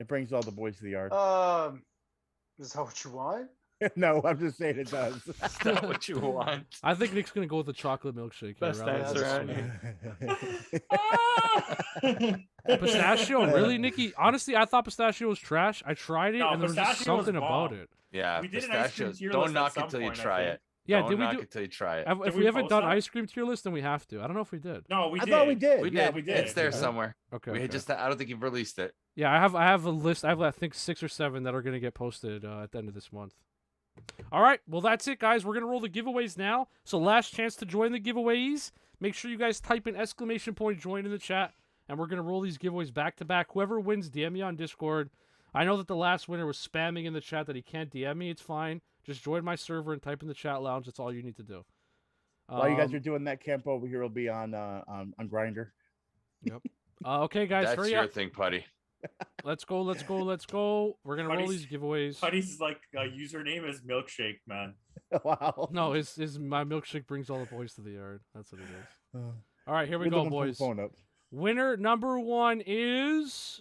It brings all the boys to the yard. Is that what you want? No, I'm just saying it does. Is that what you want? I think Nick's going to go with the chocolate milkshake. here, Best rather than answer. sweet. Pistachio? Really, Nikki? Honestly, I thought pistachio was trash. I tried it, No, and there was just pistachio was something about bomb. it. Yeah, We did an ice cream pistachios. tier Don't list at knock some it till you point, I try think. it. Yeah, Don't did we knock do? it till you try it. If Did we we haven't post done that? ice cream tier list, then we have to. I don't know if we did. No, we I did. thought we did. We Yeah, did. we did. It's there Yeah. somewhere. Okay. We okay. just I don't think you've released it. Yeah, I have a list. I have I think 6 or 7 that are going to get posted at the end of this month. All right, well that's it, guys. We're gonna roll the giveaways now. So last chance to join the giveaways. Make sure you guys type in !join in the chat, and we're gonna roll these giveaways back to back. Whoever wins, DM me on Discord. I know that the last winner was spamming in the chat that he can't DM me. It's fine. Just join my server and type in the chat lounge. That's all you need to do. While you guys are doing that, camp over here will be on Grinder. Okay, guys, That's hurry your up. thing, Putty. Let's go. We're gonna roll Buddy's- these giveaways. Buddy's like username is milkshake, man. Wow. No, his my milkshake brings all the boys to the yard. That's what it is. Uh, All right, here we you're the go, one putting the boys. phone up. Winner number 1 is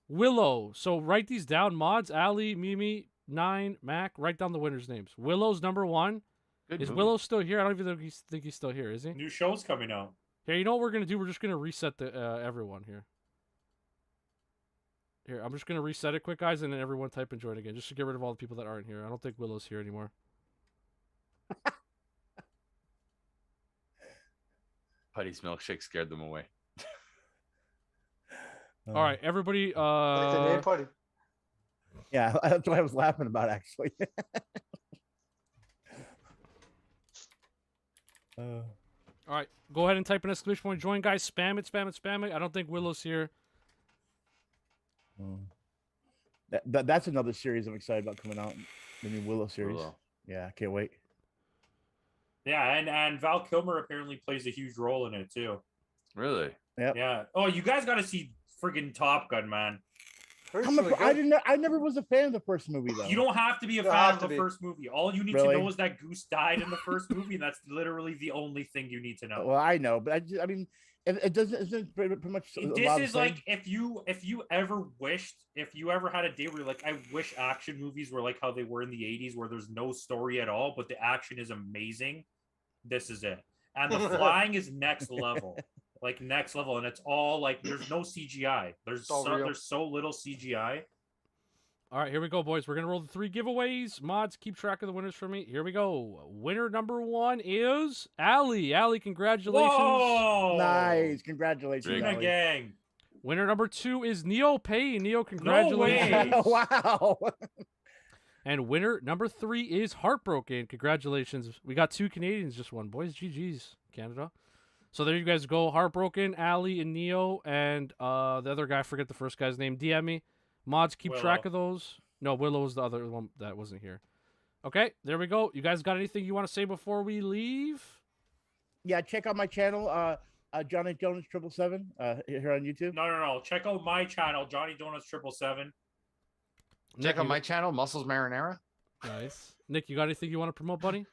Willow. So write these down. Mods, Ali, Mimi, 9, Mac. Write down the winners' names. Willow's number 1. Good Is movie. Willow still here? I don't even think he's still here. Is he? New show's coming out. Here, you know what we're gonna do? We're just gonna reset the everyone here. Here, I'm just gonna reset it quick, guys, and then everyone type and join again, just to get rid of all the people that aren't here. I don't think Willow's here anymore. Putty's milkshake scared them away. All right, everybody. Like the name party. Yeah, that's what I was laughing about actually. All right, go ahead and type an exclamation point. Join, guys. Spam it, spam it, spam it. I don't think Willow's here. That's another series I'm excited about coming out. The new Willow series. Willow. Yeah, I can't wait. Yeah, and Val Kilmer apparently plays a huge role in it too. Really? Yep. Yeah. Oh, you guys got to see friggin' Top Gun, man. Heard it's I'm really a, I good. didn't. I never was a fan of the first movie though. You don't have to be a You don't fan have of to the be. first movie. All you need Really? to know is that Goose died in the first movie, and that's literally the only thing you need to know. Well, I know, but I mean, it doesn't. Isn't pretty much. a lot This of is the like same? if you ever had a day where you're like, I wish action movies were like how they were in the 80s, where there's no story at all, but the action is amazing. This is it. And the flying is next level. Like next level. And it's all like there's no CGI. It's all real. There's so little CGI. All right, here we go, boys. We're going to roll the 3 giveaways. Mods, keep track of the winners for me. Here we go. Winner number 1 is Ali. Ali, congratulations. Whoa! Nice, congratulations, Cena Ali. gang. Winner number 2 is Neo Pay. Neo, congratulations. way. Wow. And winner number 3 is Heartbroken. Congratulations. We got 2 Canadians just won. Boys, GG's, Canada. So there you guys go. Heartbroken, Ali, and Neo, and the other guy, I forget the first guy's name. DM me. Mods, keep track of those. No, Willow's the other one that wasn't here. Okay, there we go. You guys got anything you want to say before we leave? Yeah, check out my channel, Johnny Jonas 777, here on YouTube. No. Check out my channel, Johnny Donuts 777. Check out my channel, Muscles Marinara. Nice. Nick, you got anything you want to promote, buddy?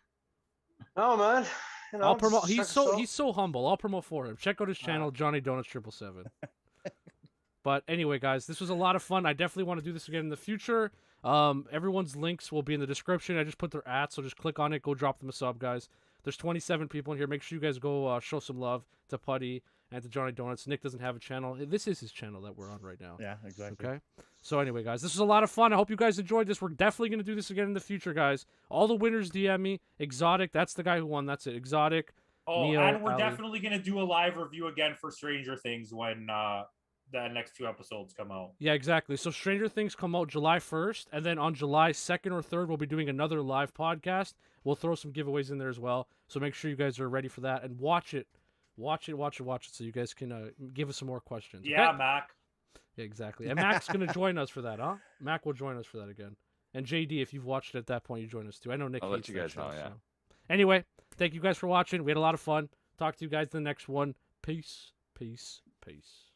No, man. You know, I'll promote. just check He's us so out. he's so humble. I'll promote for him. Check out his channel, Johnny Donuts 777. But anyway, guys, this was a lot of fun. I definitely want to do this again in the future. Everyone's links will be in the description. I just put their @ so just click on it. Go drop them a sub, guys. There's 27 people in here. Make sure you guys go show some love to Putty and to Johnny Donuts. Nick doesn't have a channel. This is his channel that we're on right now. Yeah, exactly. Okay. So anyway, guys, this was a lot of fun. I hope you guys enjoyed this. We're definitely going to do this again in the future, guys. All the winners DM me. Exotic, that's the guy who won. That's it. Exotic. Oh, Neo, and we're Ali. definitely going to do a live review again for Stranger Things when the next 2 episodes come out. Yeah, exactly. So Stranger Things come out July 1st, and then on July 2nd or 3rd, we'll be doing another live podcast. We'll throw some giveaways in there as well. So make sure you guys are ready for that and watch it. Watch it, so you guys can give us some more questions. Yeah, okay? Mac. Yeah, exactly. And Mac's going to join us for that, huh? Mac will join us for that again. And JD, if you've watched it at that point, you join us too. I know Nick I'll hates let you that guys show, know, yeah. so. Anyway, thank you guys for watching. We had a lot of fun. Talk to you guys in the next one. Peace, peace, peace.